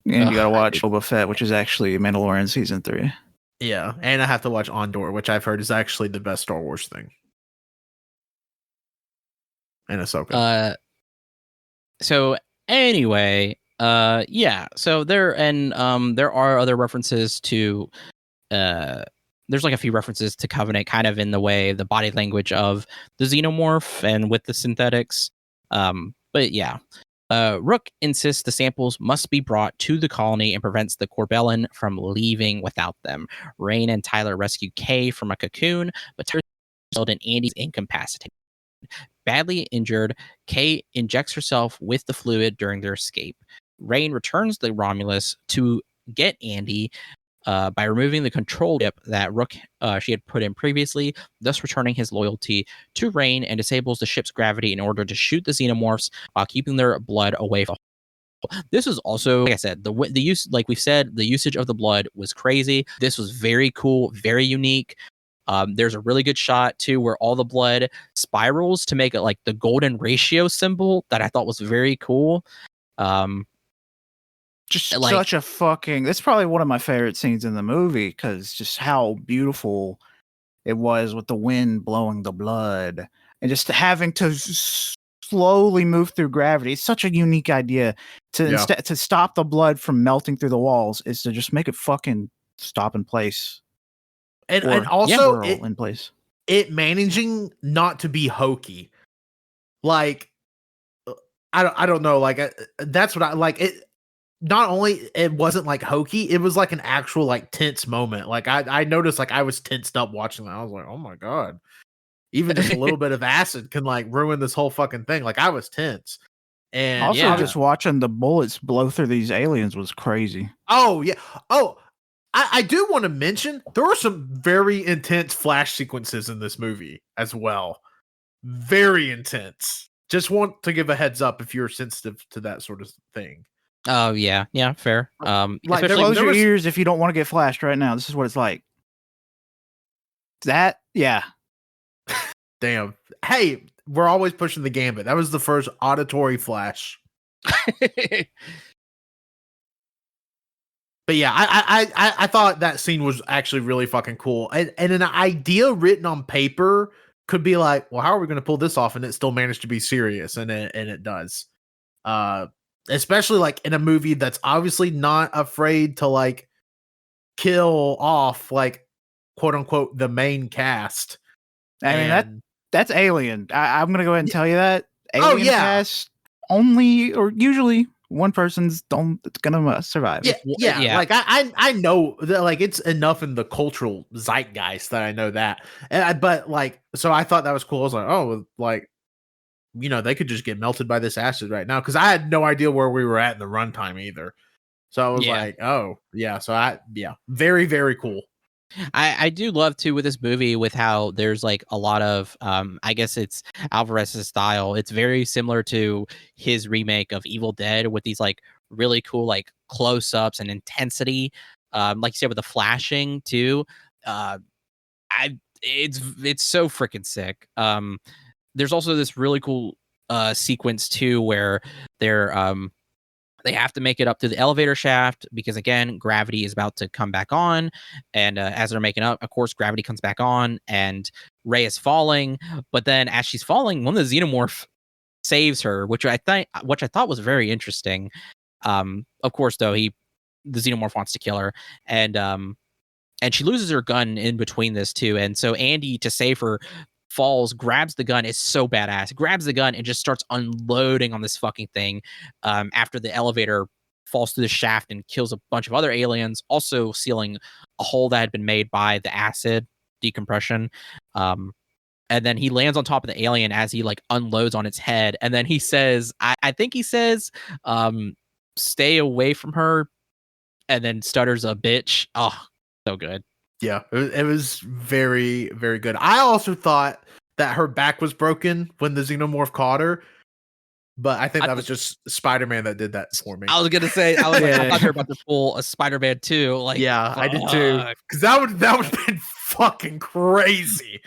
And you gotta watch Boba Fett, which is actually Mandalorian season 3. Yeah, and I have to watch Andor, which I've heard is actually the best Star Wars thing. And Ahsoka. So anyway, yeah. So there are other references to there's like a few references to Covenant, kind of in the way the body language of the xenomorph and with the synthetics. But yeah. Rook insists the samples must be brought to the colony and prevents the Corbellan from leaving without them. Rain and Tyler rescue Kay from a cocoon, but turns out and Andy's incapacitated. Badly injured, Kay injects herself with the fluid during their escape. Rain returns the Romulus to get Andy by removing the control chip that Rook she had put in previously, thus returning his loyalty to Rain, and disables the ship's gravity in order to shoot the xenomorphs while keeping their blood away from. This was also, like I said, the use, like we've said, the usage of the blood was crazy. This was very cool, very unique. There's a really good shot too where all the blood spirals to make it like the golden ratio symbol that I thought was very cool. Just like, such a fucking. That's probably one of my favorite scenes in the movie because just how beautiful it was with the wind blowing the blood and just having to slowly move through gravity. It's such a unique idea to stop the blood from melting through the walls is to just make it fucking stop in place. And also in place. It managing not to be hokey. Like I don't know, like that's what I like it. Not only it wasn't like hokey, it was like an actual like tense moment. Like I noticed like I was tensed up watching that. I was like, oh my God. Even just a little bit of acid can like ruin this whole fucking thing. Like I was tense. And also just watching the bullets blow through these aliens was crazy. Oh yeah. Oh, I do want to mention there were some very intense flash sequences in this movie as well. Very intense. Just want to give a heads up if you're sensitive to that sort of thing. Oh yeah, fair. Like close your ears if you don't want to get flashed right now. This is what it's like. Yeah. Damn. Hey, we're always pushing the gambit. That was the first auditory flash. But yeah, I thought that scene was actually really fucking cool. And an idea written on paper could be like, well, how are we going to pull this off? And it still managed to be serious. And it does. Especially like in a movie that's obviously not afraid to like kill off like quote unquote the main cast. I mean that's Alien. I'm gonna go ahead and tell you that Alien cast only or usually one person's gonna survive. Yeah. Like I know that like it's enough in the cultural zeitgeist that I know that. But like so I thought that was cool. I was like, oh, like you know, they could just get melted by this acid right now because I had no idea where we were at in the runtime either. So I was like, oh, yeah. So very, very cool. I do love too with this movie with how there's like a lot of I guess it's Alvarez's style. It's very similar to his remake of Evil Dead with these like really cool like close-ups and intensity. Like you said with the flashing too. It's so freaking sick. There's also this really cool sequence too where they have to make it up to the elevator shaft because again gravity is about to come back on, and as they're making up, of course gravity comes back on and Ray is falling, but then as she's falling, one of the xenomorph saves her, which I thought was very interesting. Of course though the xenomorph wants to kill her, and she loses her gun in between this too, and so Andy, to save her, falls, grabs the gun. Is so badass. Grabs the gun and just starts unloading on this fucking thing. After the elevator falls through the shaft and kills a bunch of other aliens, also sealing a hole that had been made by the acid decompression. And then he lands on top of the alien as he like unloads on its head. And then he says, I think he says, stay away from her. And then stutters a bitch. Oh, so good. Yeah, it was very, very good. I also thought that her back was broken when the xenomorph caught her. But I think that was just Spider-Man that did that for me. I was gonna say, I was like, I thought you were about to pull a Spider-Man 2. Like, yeah, I did too. Because that would have been fucking crazy.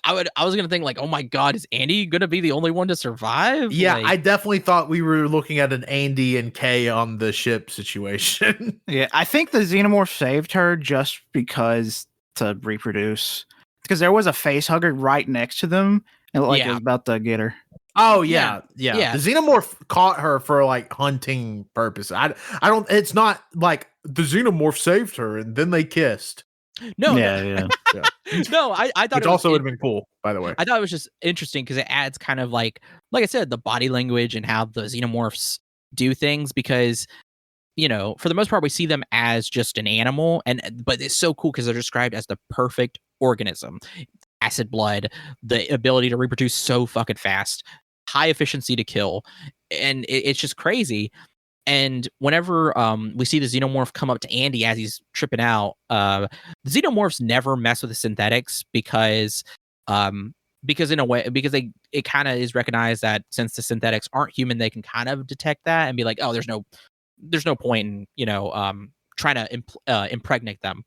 I was gonna think like, oh my god, is Andy gonna be the only one to survive? Yeah, like, I definitely thought we were looking at an Andy and Kay on the ship situation. Yeah, I think the xenomorph saved her just because to reproduce. Because there was a face hugger right next to them, and it looked like it was about to get her. Oh yeah. The xenomorph caught her for like hunting purposes. I don't. It's not like the xenomorph saved her and then they kissed. No, yeah. No, I thought which also would have been cool. By the way, I thought it was just interesting because it adds kind of like I said, the body language and how the xenomorphs do things. Because for the most part, we see them as just an animal, but it's so cool because they're described as the perfect organism. Acid blood, the ability to reproduce so fucking fast, high efficiency to kill, and it's just crazy. And whenever we see the xenomorph come up to Andy as he's tripping out, the xenomorphs never mess with the synthetics because in a way, because it kind of is recognized that since the synthetics aren't human, they can kind of detect that and be like, oh, there's no point in trying to impregnate them.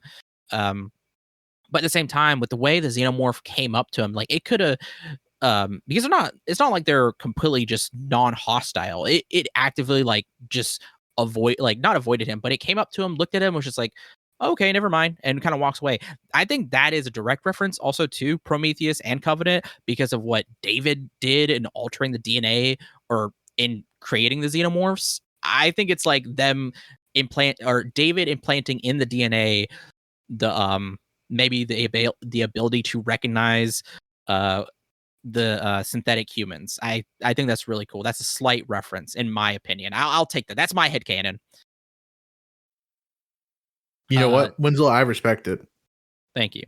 But at the same time, with the way the xenomorph came up to him, like it could have, because it's not like they're completely just non-hostile. It actively like just not avoided him, but it came up to him, looked at him, was just like, okay, never mind, and kind of walks away. I think that is a direct reference also to Prometheus and Covenant because of what David did in altering the DNA or in creating the xenomorphs. I think it's like them David implanting in the DNA the maybe the ability to recognize the synthetic humans. I think that's really cool. That's a slight reference, in my opinion. I'll take that. That's my headcanon. You know what, Wenzel? I respect it. Thank you.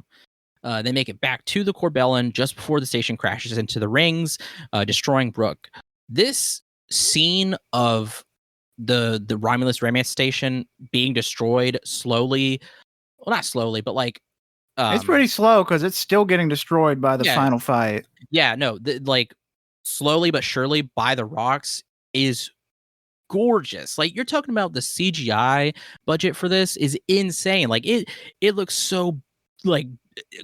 They make it back to the Corbellin just before the station crashes into the rings, destroying Brooke. This scene of the Romulus Romance station being destroyed slowly, well, not slowly, but like it's pretty slow because it's still getting destroyed by the final fight. Yeah, no, like slowly but surely by the rocks is gorgeous. Like you're talking about the CGI budget for this is insane. Like it looks so like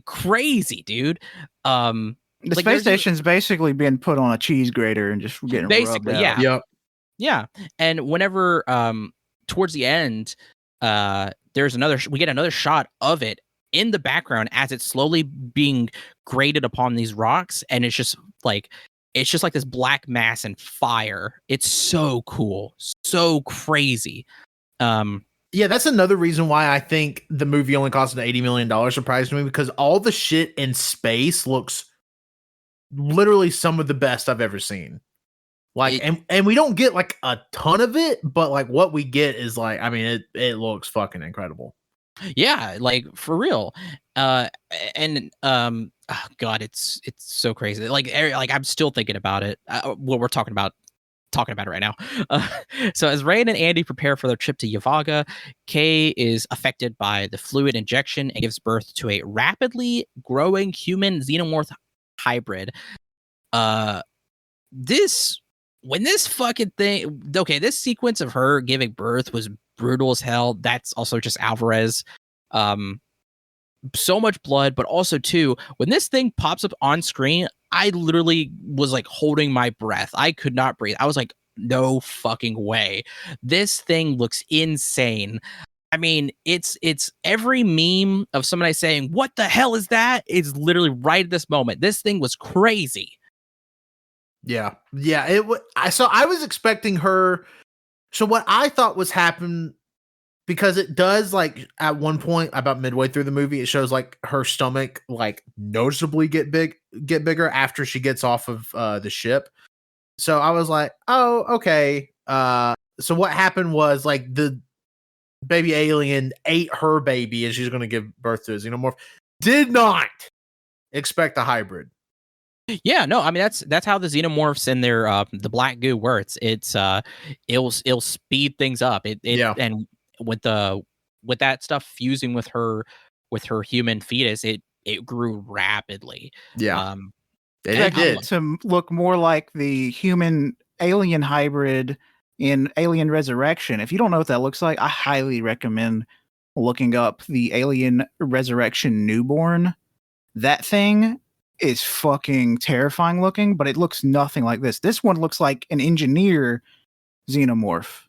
crazy, dude. The space station's basically being put on a cheese grater and just getting rubbed out. Yep. Yeah. And whenever towards the end, we get another shot of it in the background as it's slowly being graded upon these rocks, and it's just like this black mass and fire. It's so cool, so crazy. Yeah, that's another reason why I think the movie only costed $80 million. Surprised me because all the shit in space looks literally some of the best I've ever seen. Like, and we don't get like a ton of it, but like what we get is like, I mean, it looks fucking incredible. Yeah, like for real. Oh God, it's so crazy. Like I'm still thinking about it. What we're talking about it right now. So as Ray and Andy prepare for their trip to Yavaga, Kay is affected by the fluid injection and gives birth to a rapidly growing human xenomorph hybrid. This sequence of her giving birth was brutal as hell. That's also just Alvarez. So much blood, but also too, when this thing pops up on screen, I literally was like holding my breath. I could not breathe. I was like, no fucking way. This thing looks insane. I mean, it's every meme of somebody saying, what the hell is that? Is literally right at this moment. This thing was crazy. Yeah. So I was expecting her. So what I thought was happening, because it does like at one point about midway through the movie, it shows like her stomach like noticeably get bigger after she gets off of the ship. So I was like, oh, okay. So what happened was like the baby alien ate her baby and she's going to give birth to a xenomorph. Did not expect a hybrid. Yeah, no, I mean that's how the xenomorphs and their the black goo works. It'll speed things up. And with that stuff fusing with her human fetus, it grew rapidly. Yeah. It did to look more like the human alien hybrid in Alien Resurrection. If you don't know what that looks like, I highly recommend looking up the Alien Resurrection newborn. That thing is fucking terrifying looking, but it looks nothing like this. This one looks like an engineer xenomorph.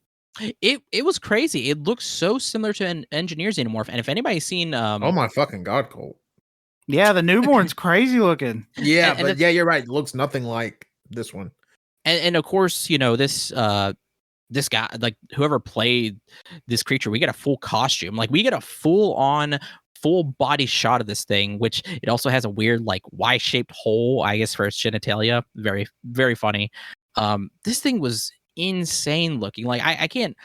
It was crazy. It looks so similar to an engineer xenomorph. And if anybody's seen oh my fucking god, Colt. Yeah, the newborn's crazy looking. Yeah, but yeah, you're right. It looks nothing like this one. And of course, you know, this guy, like whoever played this creature, we get a full costume. Like we get a full body shot of this thing, which it also has a weird like Y-shaped hole, I guess, for its genitalia. Very, very funny. This thing was insane looking. Like I can't.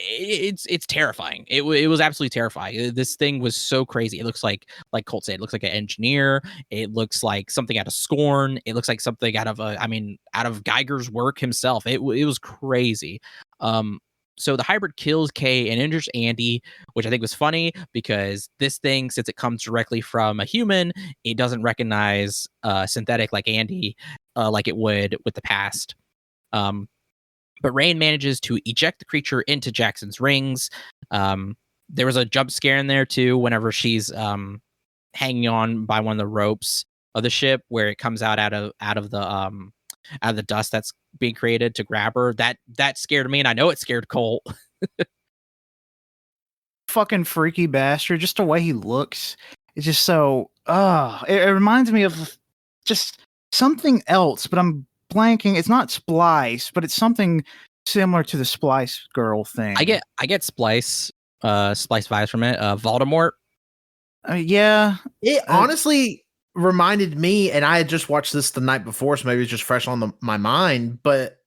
It's terrifying. It was absolutely terrifying. This thing was so crazy. It looks like Colt said, it looks like an engineer. It looks like something out of Scorn. It looks like something out of out of Geiger's work himself. It was crazy. So the hybrid kills Kay and injures Andy, which I think was funny because this thing, since it comes directly from a human, it doesn't recognize synthetic like Andy, like it would with the past. But Rain manages to eject the creature into Jackson's rings. There was a jump scare in there too, whenever she's hanging on by one of the ropes of the ship, where it comes out of the dust that's being created to grab her. That scared me, and I know it scared Colt. Fucking freaky bastard! Just the way he looks, it's just so. It reminds me of just something else, but I'm blanking. It's not Splice, but it's something similar to the Splice girl thing. I get Splice vibes from it. Voldemort. Yeah. It honestly reminded me, and I had just watched this the night before, so maybe it's just fresh on my mind. But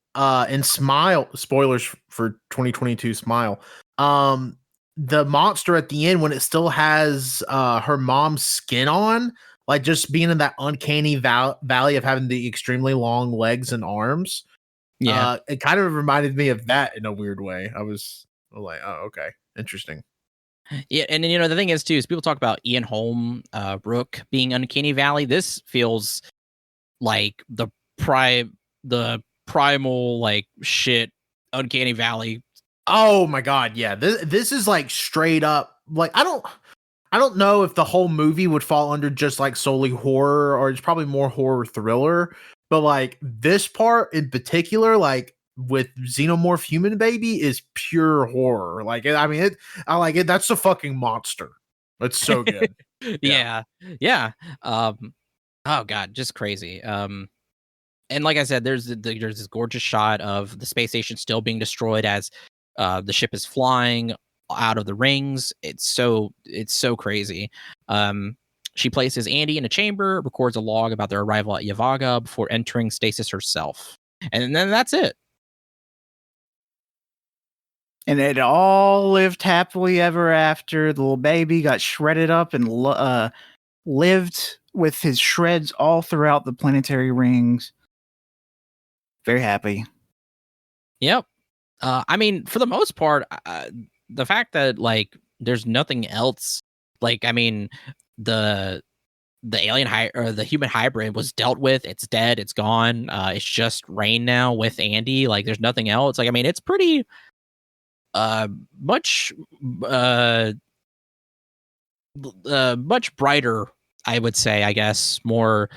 in Smile, spoilers for 2022 Smile, the monster at the end when it still has her mom's skin on. Like just being in that uncanny valley of having the extremely long legs and arms. Yeah. It kind of reminded me of that in a weird way. I was like, oh, okay. Interesting. Yeah, and then, you know, the thing is too, is people talk about Ian Holm, Rook being uncanny valley. This feels like the primal like shit uncanny valley. Oh my god, yeah. This is like straight up like I don't know if the whole movie would fall under just like solely horror, or it's probably more horror thriller, but like this part in particular, like with Xenomorph Human Baby, is pure horror. Like I like it. That's a fucking monster. It's so good. Yeah. Oh god, just crazy. And like I said, there's this gorgeous shot of the space station still being destroyed as the ship is flying out of the rings. It's so crazy. She places Andy in a chamber, records a log about their arrival at Yavaga before entering stasis herself, and then that's it. And it all lived happily ever after. The little baby got shredded up and lived with his shreds all throughout the planetary rings. Very happy. Yep. I mean, for the most part, the fact that like there's nothing else, like I mean, the alien or the human hybrid was dealt with. It's dead. It's gone. It's just Rain now with Andy. Like there's nothing else. Like I mean, it's pretty much brighter, I would say. I guess more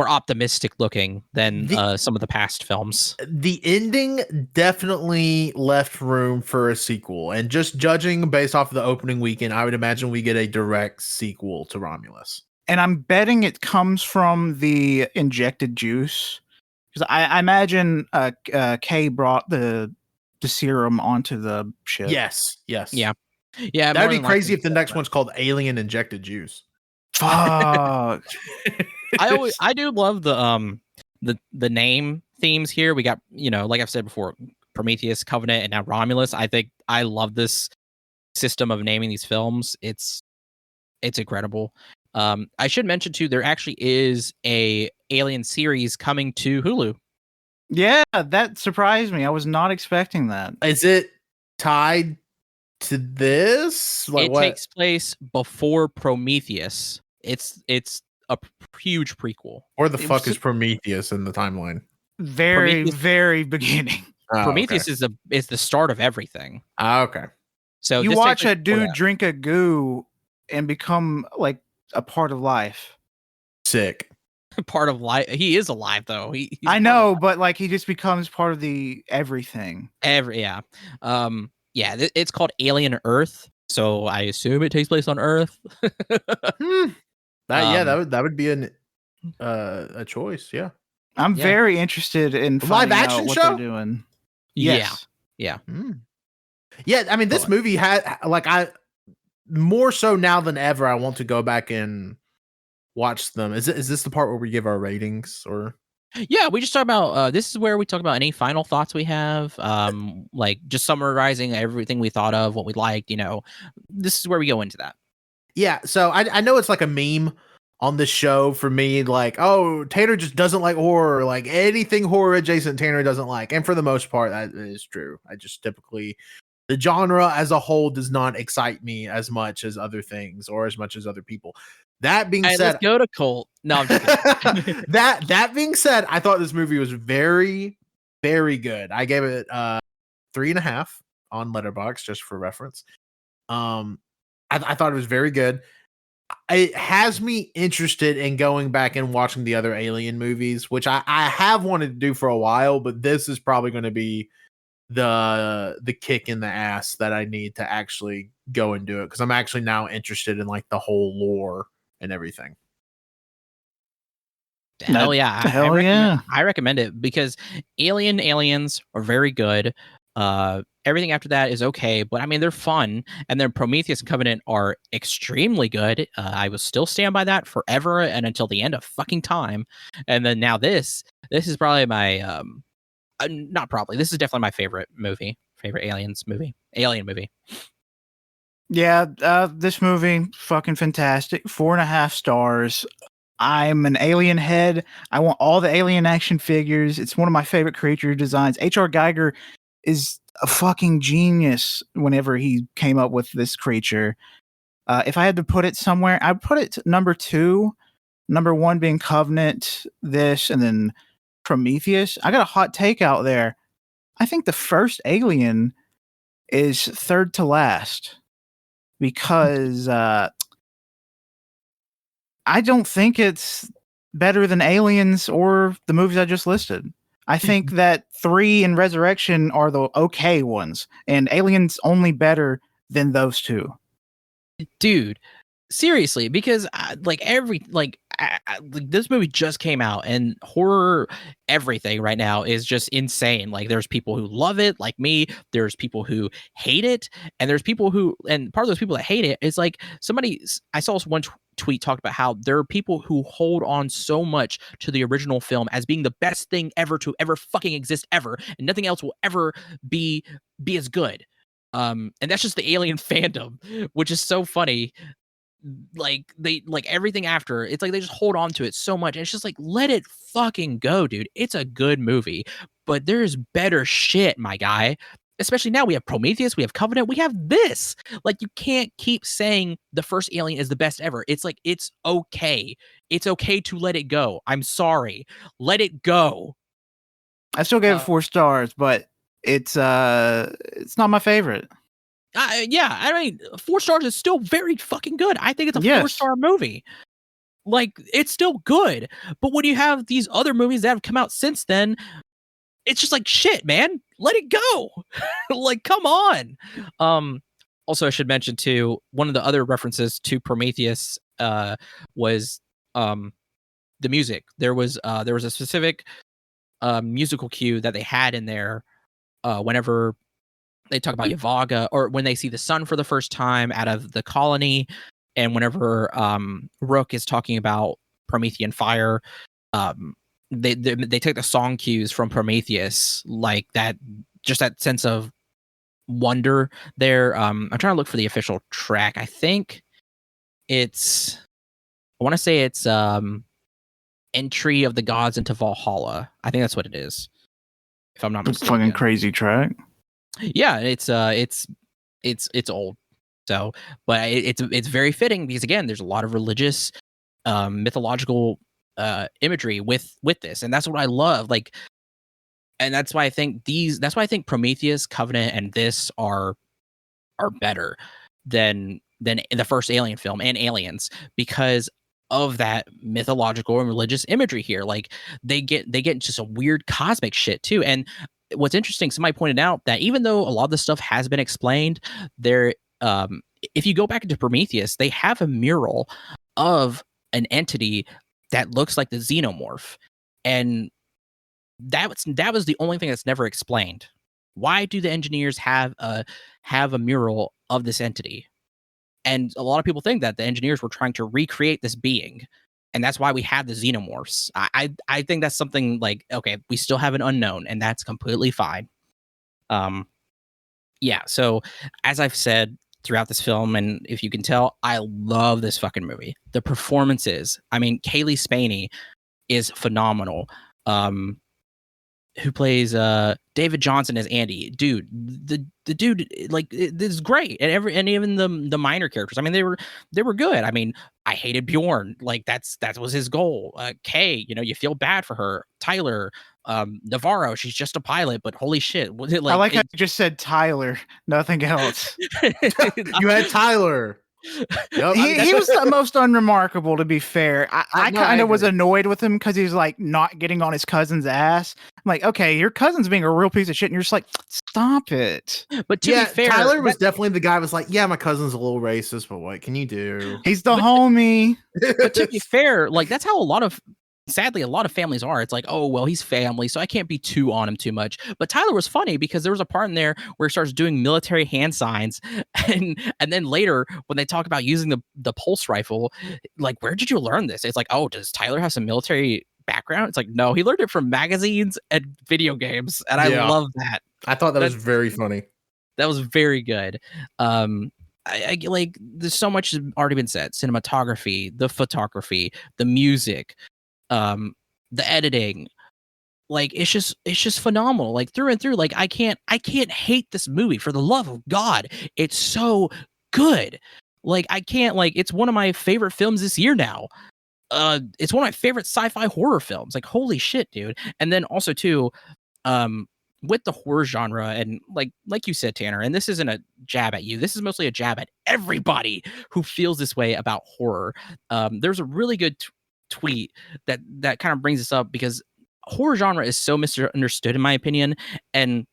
optimistic looking than some of the past films. The ending definitely left room for a sequel, and just judging based off of the opening weekend, I would imagine we get a direct sequel to Romulus. And I'm betting it comes from the injected juice, because I imagine Kay brought the serum onto the ship. Yes. Yeah. That'd be crazy if the next one's called Alien Injected Juice. Fuck. I do love the name themes here. We got, you know, like I've said before, Prometheus, Covenant, and now Romulus. I think I love this system of naming these films. It's incredible. I should mention too, there actually is a Alien series coming to Hulu. Yeah, that surprised me. I was not expecting that. Is it tied to this? Like, it takes place before Prometheus. It's a huge prequel. Where the fuck is Prometheus in the timeline? very, Prometheus, very beginning. Prometheus is the start of everything. Okay. So You this watch takes a place before dude that. drink a goo and become like a part of life. Sick. Part of life. He is alive though. He's I part of know, life. but like he just becomes part of the everything. It's called Alien Earth. So I assume it takes place on Earth. That would be a choice. Yeah. I'm Yeah. very interested in A live finding out action what show? they're doing. Yeah. Yes. Yeah. Yeah, I mean, this But- movie had I more so now than ever. I want to go back and watch them. Is this the part where we give our ratings or? Yeah, we just talk about this is where we talk about any final thoughts we have. Like just summarizing everything we thought of, what we liked, This is where we go into that. Yeah, so I know it's like a meme on this show for me, like, oh, Tanner just doesn't like horror, like anything horror adjacent Tanner doesn't like. And for the most part, that is true. I just typically the genre as a whole does not excite me as much as other things or as much as other people. That being All right, said, let's go to Colt. No, I'm just kidding. that being said, I thought this movie was very, very good. I gave it 3.5 on Letterboxd just for reference. I thought it was very good. It has me interested in going back and watching the other Alien movies, which I have wanted to do for a while, but this is probably going to be the kick in the ass that I need to actually go and do it, because I'm actually now interested in like the whole lore and everything. Hell yeah. Hell yeah. I recommend it because Aliens are very good. Everything after that is okay, but I mean, they're fun. And then Prometheus and Covenant are extremely good. I will still stand by that forever and until the end of fucking time. And then now this is probably my, not probably, this is definitely my favorite alien movie. Yeah, this movie, fucking fantastic. 4.5 stars. I'm an alien head. I want all the alien action figures. It's one of my favorite creature designs. H.R. Geiger is a fucking genius whenever he came up with this creature. If I had to put it somewhere, I'd put it number 2. Number 1 being Covenant, this, and then Prometheus. I got a hot take out there. I think the first Alien is third to last because I don't think it's better than Aliens or the movies I just listed. I think that 3 and Resurrection are the okay ones, and Aliens only better than those 2. Dude, seriously, because this movie just came out and horror everything right now is just insane. Like there's people who love it like me, there's people who hate it, and there's people who, and part of those people that hate it is like I saw one tweet talked about how there are people who hold on so much to the original film as being the best thing ever to ever fucking exist ever, and nothing else will ever be as good. And that's just the Alien fandom, which is so funny. Like they like everything after, it's like they just hold on to it so much, and it's just like, let it fucking go, dude. It's a good movie, but there's better shit, my guy. Especially now we have Prometheus, we have Covenant, we have this. Like you can't keep saying the first Alien is the best ever. It's like it's okay to let it go. I'm sorry, let it go. I still gave it 4 stars, but it's not my favorite. Yeah, I mean, 4 stars is still very fucking good. I think it's a 4-star movie. Like, it's still good. But when you have these other movies that have come out since then, it's just like, shit, man, let it go. Like, come on. Also, I should mention too, one of the other references to Prometheus was the music. There was a specific musical cue that they had in there whenever they talk about Yavaga, or when they see the sun for the first time out of the colony, and whenever Rook is talking about Promethean fire, they take the song cues from Prometheus, like that, just that sense of wonder there. I'm trying to look for the official track. I think I want to say it's Entry of the Gods into Valhalla. I think that's what it is, if I'm not mistaken. Fucking crazy track. Yeah, it's old, so but it's very fitting because again, there's a lot of religious, mythological imagery with this, and that's what I love. Like And that's why I think Prometheus, Covenant, and this are better than the first Alien film and Aliens, because of that mythological and religious imagery here. Like they get into some weird cosmic shit too. And what's interesting, somebody pointed out that even though a lot of the stuff has been explained, there if you go back into Prometheus, they have a mural of an entity that looks like the xenomorph. And that was the only thing that's never explained. Why do the engineers have a mural of this entity? And a lot of people think that the engineers were trying to recreate this being, and that's why we have the xenomorphs. I think that's something like, okay, we still have an unknown, and that's completely fine. Yeah. So as I've said throughout this film, and if you can tell, I love this fucking movie. The performances. I mean, Kaylee Spaney is phenomenal. Who plays David Johnson as Andy. Dude, the dude, like, this is great. And even the minor characters, I mean, they were good. I mean, I hated Bjorn. Like, that was his goal. Kay, you feel bad for her. Tyler, Navarro, she's just a pilot, but holy shit. Like, I like how you just said Tyler, nothing else. You had Tyler. Yep. He was the most unremarkable, to be fair. I kind of was annoyed with him because he's like not getting on his cousin's ass. I'm like, okay, your cousin's being a real piece of shit, and you're just like, stop it. But to be fair, Tyler was definitely the guy who was like, yeah, my cousin's a little racist, but what can you do? He's the homie. But to be fair, like, that's how sadly, a lot of families are. It's like, oh, well, he's family, so I can't be too on him too much. But Tyler was funny because there was a part in there where he starts doing military hand signs, and then later when they talk about using the pulse rifle, like, where did you learn this? It's like, oh, does Tyler have some military background? It's like, no, he learned it from magazines and video games, and I love that. I thought that was very funny. That was very good. I like, there's so much has already been said. Cinematography, the photography, the music, the editing, like, it's just phenomenal, like, through and through. Like, I can't hate this movie, for the love of God. It's so good. Like, I can't, like, it's one of my favorite films this year now. It's one of my favorite sci-fi horror films. Like, holy shit, dude. And then also too, with the horror genre, and like you said, Tanner, and this isn't a jab at you, this is mostly a jab at everybody who feels this way about horror. There's a really good tweet that kind of brings this up, because horror genre is so misunderstood, in my opinion. And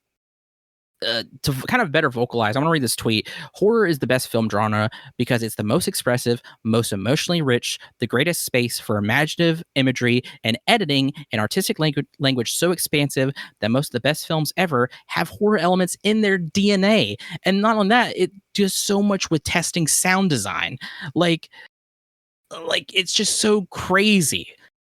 to kind of better vocalize, I'm going to read this tweet. Horror is the best film genre because it's the most expressive, most emotionally rich, the greatest space for imaginative imagery and editing, and artistic language so expansive that most of the best films ever have horror elements in their DNA. And not only that, it does so much with testing sound design. Like, it's just so crazy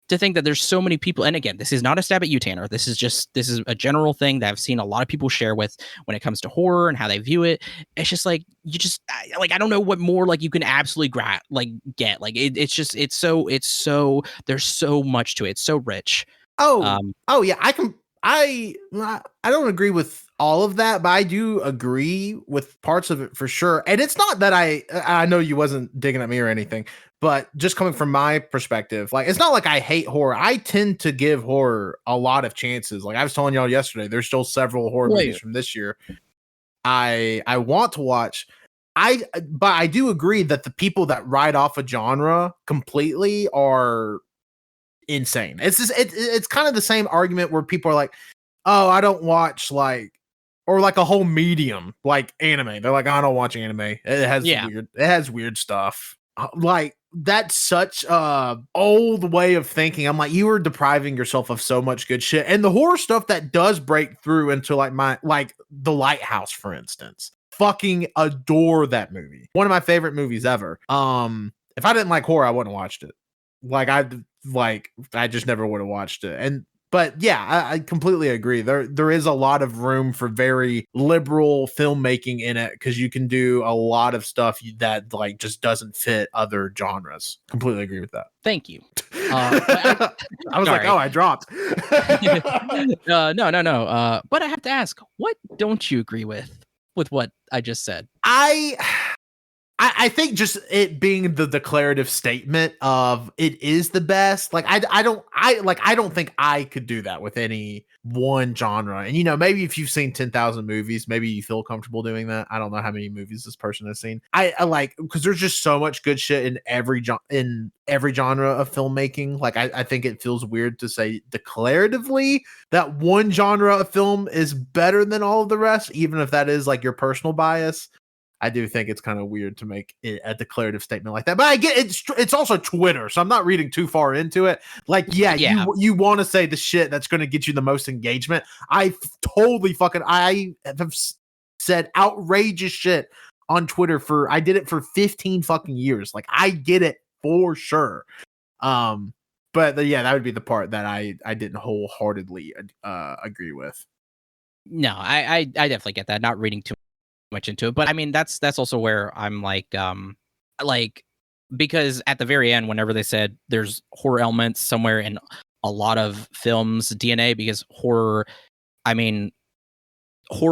to think that there's so many people. And again, this is not a stab at you, Tanner. This is a general thing that I've seen a lot of people share with when it comes to horror and how they view it. It's just like, I don't know what more, like, you can absolutely get. Like, it's so there's so much to it. It's so rich. Oh yeah, I don't agree with all of that, but I do agree with parts of it for sure. And it's not that I know you wasn't digging at me or anything, but just coming from my perspective, like, it's not like I hate horror. I tend to give horror a lot of chances. Like I was telling y'all yesterday, there's still several horror movies from this year I want to watch. But I do agree that the people that write off a genre completely are insane. It's kind of the same argument where people are like, oh, I don't watch or a whole medium like anime. They're like, I don't watch anime. It has weird stuff. Like, that's such a old way of thinking. I'm like, you are depriving yourself of so much good shit. And the horror stuff that does break through into like The Lighthouse, for instance. Fucking adore that movie. One of my favorite movies ever. If I didn't like horror, I wouldn't have watched it. I just never would have watched it. But yeah, I completely agree. There is a lot of room for very liberal filmmaking in it, because you can do a lot of stuff that just doesn't fit other genres. Completely agree with that. Thank you. I was like, oh, I dropped. No. But I have to ask, what don't you agree with what I just said? I I think just it being the declarative statement of it is the best. Like I don't think I could do that with any one genre. And maybe if you've seen 10,000 movies, maybe you feel comfortable doing that. I don't know how many movies this person has seen. I like, because there's just so much good shit in every genre of filmmaking. Like I think it feels weird to say declaratively that one genre of film is better than all of the rest, even if that is like your personal bias. I do think it's kind of weird to make it a declarative statement like that, but I get it's also Twitter, so I'm not reading too far into it. Like, yeah. You want to say the shit that's going to get you the most engagement. I have said outrageous shit on Twitter I did it for 15 fucking years. Like, I get it for sure. But yeah, that would be the part that I didn't wholeheartedly agree with. No, I definitely get that. Not reading too much into it, but I mean that's also where I'm like because at the very end, whenever they said there's horror elements somewhere in a lot of films DNA, because horror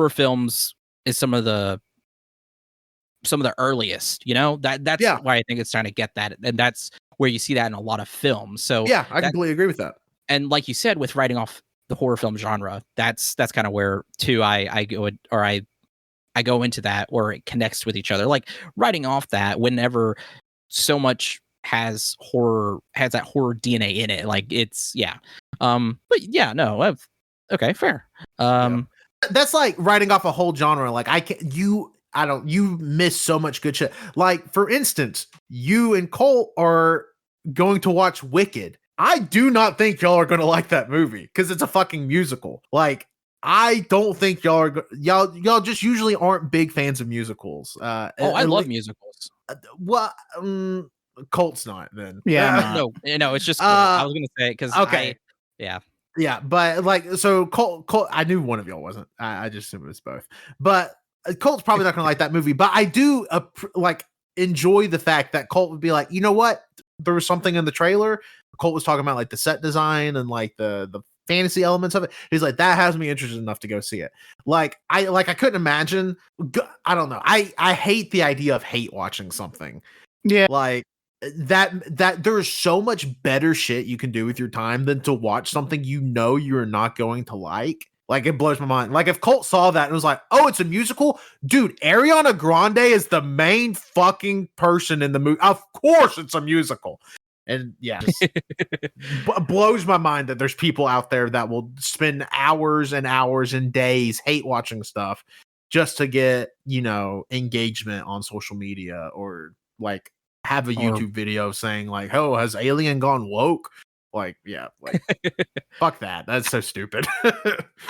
films is some of the earliest, that's why I think it's trying to get that, and that's where you see that in a lot of films. So yeah, I completely agree with that. And like you said, with writing off the horror film genre, that's kind of where too I go into that, or it connects with each other. Like writing off that whenever so much has that horror DNA in it. Like it's but yeah, no, okay, fair. That's like writing off a whole genre. Like you miss so much good shit. Like, for instance, you and Colt are going to watch Wicked. I do not think y'all are going to like that movie because it's a fucking musical. Like, I don't think y'all just usually aren't big fans of musicals. I love musicals. Well, Colt's not then. Yeah, no, it's just I was gonna say because okay, yeah, but like, so Colt, I knew one of y'all wasn't. I just assumed it was both. But Colt's probably not gonna like that movie. But I do enjoy the fact that Colt would be like, you know what? There was something in the trailer. Colt was talking about like the set design and like the fantasy elements of it. He's like, that has me interested enough to go see it. Like I couldn't imagine. I don't know. I hate the idea of hate watching something. Yeah, like that there's so much better shit you can do with your time than to watch something you're not going to like. Like, it blows my mind. Like, if Colt saw that and was like, oh, it's a musical? Dude, Ariana Grande is the main fucking person in the movie. Of course it's a musical. And yes, blows my mind that there's people out there that will spend hours and hours and days hate watching stuff just to get, engagement on social media, or like have a YouTube video saying like, oh, has Alien gone woke? Like, yeah, like fuck that. That's so stupid.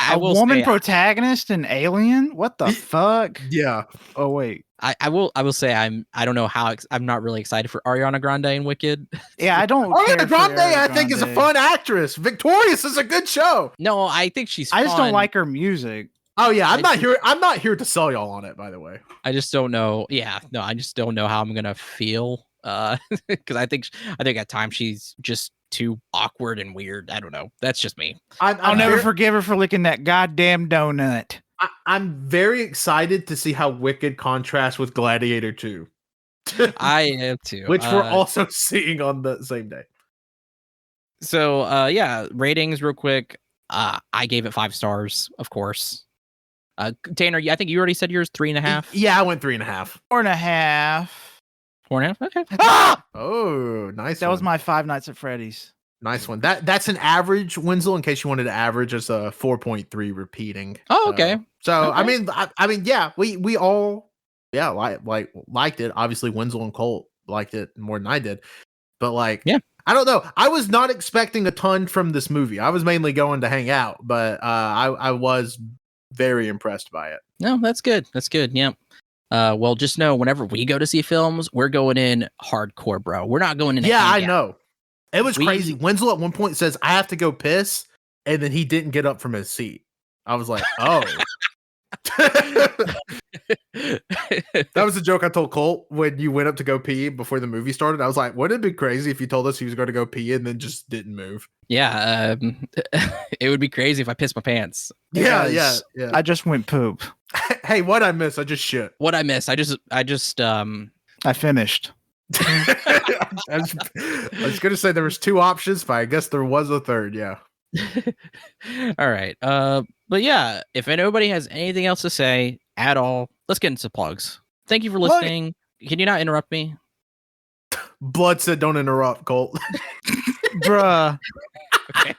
A woman protagonist in Alien? What the fuck? Yeah. Oh wait. I will say I don't know how I'm not really excited for Ariana Grande in Wicked. Yeah, I don't. Ariana Grande, I think, is a fun actress. Victorious is a good show. No, I think she's. I just don't like her music. Oh yeah, I'm not here to sell y'all on it. By the way, I just don't know. Yeah, no, I just don't know how I'm gonna feel. Because I think at times she's just too awkward and weird. I don't know. That's just me. I'll never forgive her for licking that goddamn donut. I'm very excited to see how Wicked contrasts with Gladiator 2. I am too. Which we're also seeing on the same day. So yeah, ratings real quick. I gave it 5 stars, of course. Tanner, I think you already said yours 3.5. Yeah, I went 3.5. 4.5. 4.5. Okay. Ah! Oh, nice. That was my Five Nights at Freddy's. Nice one. That's an average, Wenzel, in case you wanted to average as a 4.3 repeating. Oh, okay. So okay. I mean, yeah, we all liked it. Obviously, Wenzel and Colt liked it more than I did. But like, yeah, I don't know. I was not expecting a ton from this movie. I was mainly going to hang out, but I was very impressed by it. No, that's good. That's good. Yeah. Well, just know whenever we go to see films, we're going in hardcore, bro. We're not going in. Yeah, I know. It was crazy. Wenzel at one point says, I have to go piss. And then he didn't get up from his seat. I was like, oh. That was a joke I told Colt when you went up to go pee before the movie started. I was like, wouldn't it be crazy if you told us he was going to go pee and then just didn't move? Yeah. It would be crazy if I pissed my pants. Yeah. I just went poop. Hey, what I miss? I just shit. What I miss? I just I finished. I was going to say there was 2 options, but I guess there was a third. Yeah. All right. But yeah, if anybody has anything else to say at all, let's get into plugs. Thank you for listening. Can you not interrupt me? Blood said, "Don't interrupt, Colt." Bruh. Okay.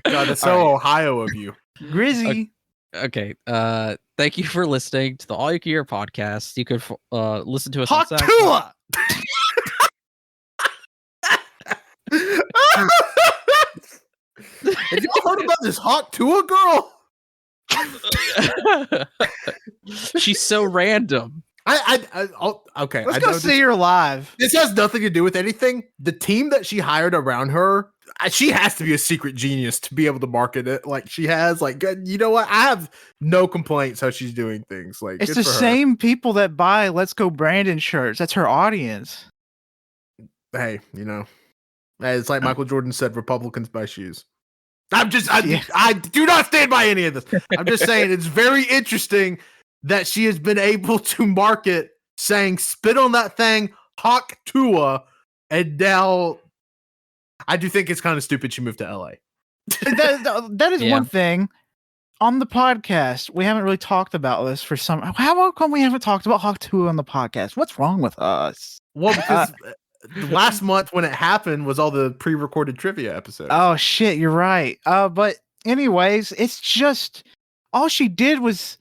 God, that's so Ohio of you. Grizzy. Okay. Thank you for listening to the AllYouCanHear podcast. You could listen to us on SoundCloud. Hawk Have y'all heard about this Hawk Tua girl? She's so random. Okay. Let's go see her live. This has nothing to do with anything. The team that she hired around her, she has to be a secret genius to be able to market it like she has. Like, you know what? I have no complaints how she's doing things. Like, it's the same people that buy Let's Go Brandon shirts. That's her audience. Hey, you know, it's like Michael Jordan said, Republicans buy shoes. I do not stand by any of this. I'm just saying it's very interesting that she has been able to market saying spit on that thing, Hawk Tua, and now I do think it's kind of stupid she moved to LA. that is one thing. On the podcast, we haven't really talked about this for some. How come we haven't talked about Hawk Tua on the podcast? What's wrong with us? Well, because last month when it happened was all the pre-recorded trivia episodes. Oh shit, you're right. But anyways, it's just all she did was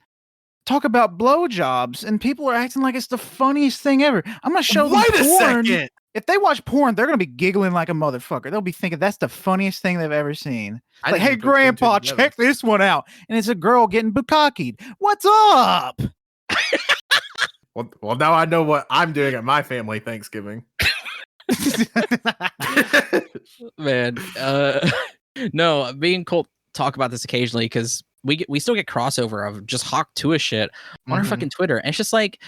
talk about blowjobs, and people are acting like it's the funniest thing ever. I'm gonna show them porn. Second. If they watch porn, they're gonna be giggling like a motherfucker. They'll be thinking that's the funniest thing they've ever seen. Like, hey, grandpa, check this one out. And it's a girl getting bukkakied. What's up? Well, now I know what I'm doing at my family Thanksgiving. Man, no, me and Colt talk about this occasionally because we still get crossover of just Hawk Tua shit on our fucking Twitter, and it's just like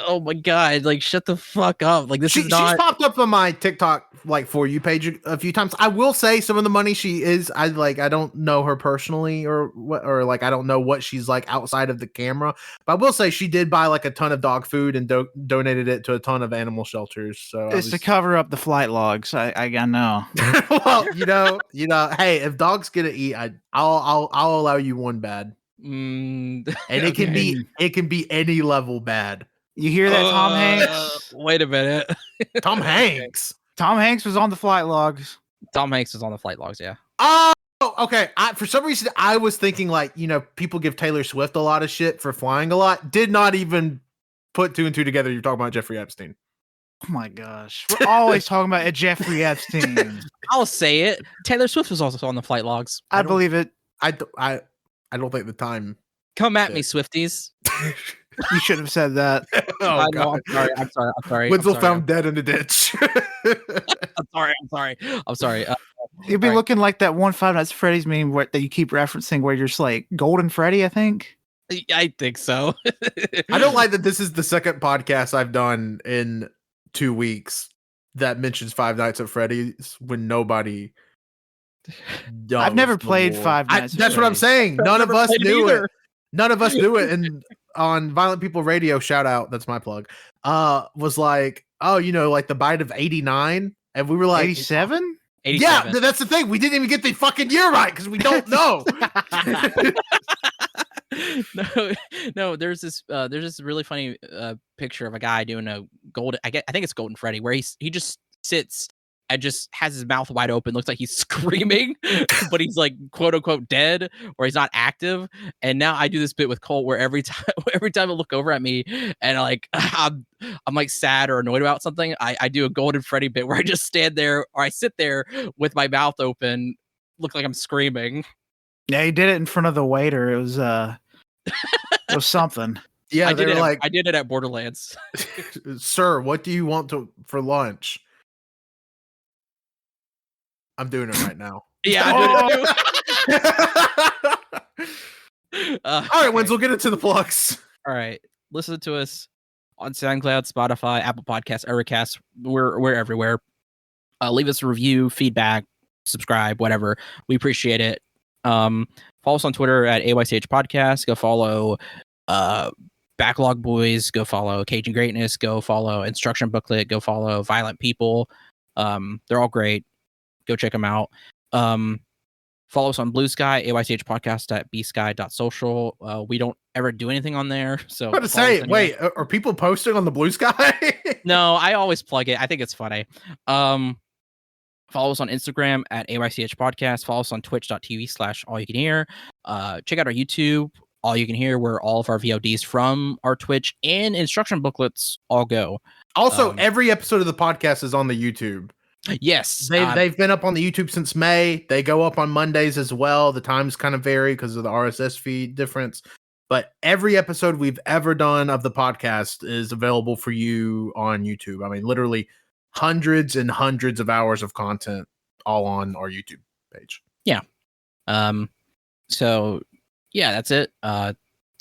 oh my god, like shut the fuck up. Like she's popped up on my TikTok like For You page a few times. I will say some of the money she is, I don't know her personally or what, or like I don't know what she's like outside of the camera, but I will say she did buy like a ton of dog food and donated it to a ton of animal shelters. So it's to cover up the flight logs. I know. Well, you know, hey, if dogs get to eat, I'll allow you one bad. And it can be any level bad. You hear that, Tom Hanks? Wait a minute. Tom Hanks. Tom Hanks was on the flight logs. Tom Hanks was on the flight logs, yeah. Oh, okay. For some reason, I was thinking like, you know, people give Taylor Swift a lot of shit for flying a lot. Did not even put 2 and 2 together. You're talking about Jeffrey Epstein. Oh my gosh. We're always talking about a Jeffrey Epstein. I'll say it. Taylor Swift was also on the flight logs. I believe it. I don't think the time. Come at me, Swifties. You should have said that. Oh, no, I'm sorry. Wenzel found dead in the ditch. I'm sorry. You'll be looking like that one Five Nights at Freddy's meme that you keep referencing where you're just like Golden Freddy, I think. I think so. I don't like that this is the second podcast I've done in 2 weeks that mentions Five Nights at Freddy's when nobody I've never played Five Nights at That's Freddy's. What I'm saying. None of us knew either. it. None of us knew it. And on Violent People Radio, shout out, that's my plug, was like, oh, you know, like the bite of 89. And we were like 87? Yeah, that's the thing. We didn't even get the fucking year right because we don't know. No, there's this really funny picture of a guy doing a golden. I think it's Golden Freddy, where he just sits and just has his mouth wide open, looks like he's screaming, but he's like quote unquote dead or he's not active. And now I do this bit with Colt where every time I look over at me and like I'm like sad or annoyed about something, I do a Golden Freddy bit where I just stand there or I sit there with my mouth open, look like I'm screaming. Yeah, he did it in front of the waiter. It was something. Yeah, I did it at Borderlands. Sir, what do you want for lunch? I'm doing it right now. Yeah. All right, Wenzel, get into the plugs. All right, listen to us on SoundCloud, Spotify, Apple Podcasts, Overcast. We're everywhere. Leave us a review, feedback, subscribe, whatever. We appreciate it. Follow us on Twitter at AYCH Podcast. Go follow Backlog BoyZ, go follow. Cage and Greatness, go follow. Instruction Booklet, go follow. Violent People, they're all great. Go check them out. Follow us on Blue Sky, AYCH podcast at bsky.social. We don't ever do anything on there. So What to say? Wait, are people posting on the Blue Sky? No, I always plug it. I think it's funny. Follow us on Instagram at AYCH podcast. Follow us on twitch.tv/AllYouCanHear. Check out our YouTube, All You Can Hear, where all of our VODs from our Twitch and instruction booklets all go. Also, every episode of the podcast is on the YouTube. Yes. They've been up on the YouTube since May. They go up on Mondays as well. The times kind of vary because of the RSS feed difference. But every episode we've ever done of the podcast is available for you on YouTube. I mean, literally hundreds and hundreds of hours of content all on our YouTube page. Yeah. So, yeah, that's it.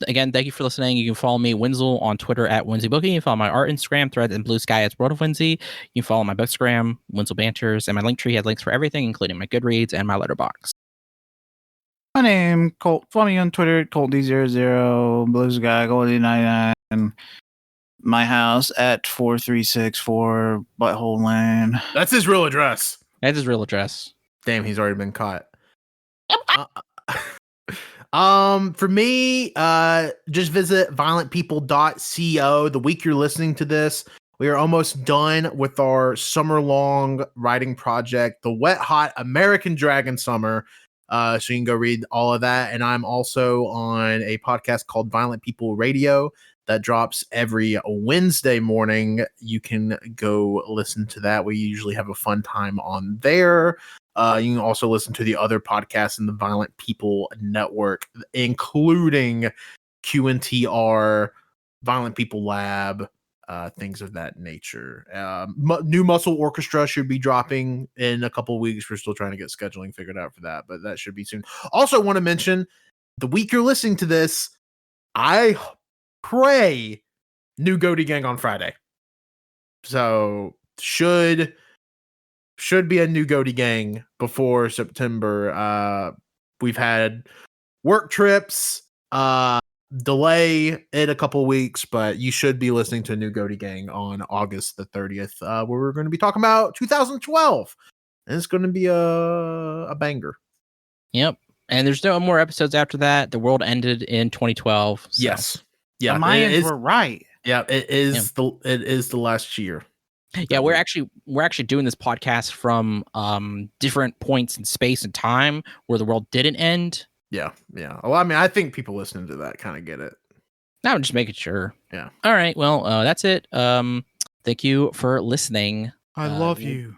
Again, thank you for listening. You can follow me, Wenzel, on Twitter at WenzelBookie. You can follow my art Instagram thread and Blue Sky at World of Wenzel. You can follow my Bookstagram, Wenzel Banters, and my Linktree has links for everything, including my Goodreads and my Letterboxd. My name, Colt. Follow me on Twitter, ColtD00, Blue Sky, Goldie99, and my house at 4364 Butthole Lane. That's his real address. That's his real address. Damn, he's already been caught. For me, just visit violentpeople.co. The week you're listening to this, we are almost done with our summer-long writing project, the Wet Hot American Dragon Summer. So you can go read all of that. And I'm also on a podcast called Violent People Radio that drops every Wednesday morning. You can go listen to that. We usually have a fun time on there. You can also listen to the other podcasts in the Violent People Network, including QNTR, Violent People Lab, things of that nature. New Muscle Orchestra should be dropping in a couple of weeks. We're still trying to get scheduling figured out for that, but that should be soon. Also want to mention, the week you're listening to this, I pray new Goatee Gang on Friday. So should be a new Goatee Gang before September. We've had work trips, delay it a couple weeks, but you should be listening to a new Goatee Gang on August the 30th, where we're going to be talking about 2012. And it's going to be a banger. Yep. And there's no more episodes after that. The world ended in 2012. So. Yes. Yeah. The Mayans were right. Yeah, it is the last year. Yeah, we're actually doing this podcast from different points in space and time where the world didn't end. Yeah. Well, I mean, I think people listening to that kind of get it. Now I'm just making sure. Yeah. All right. Well, that's it. Thank you for listening. I love you.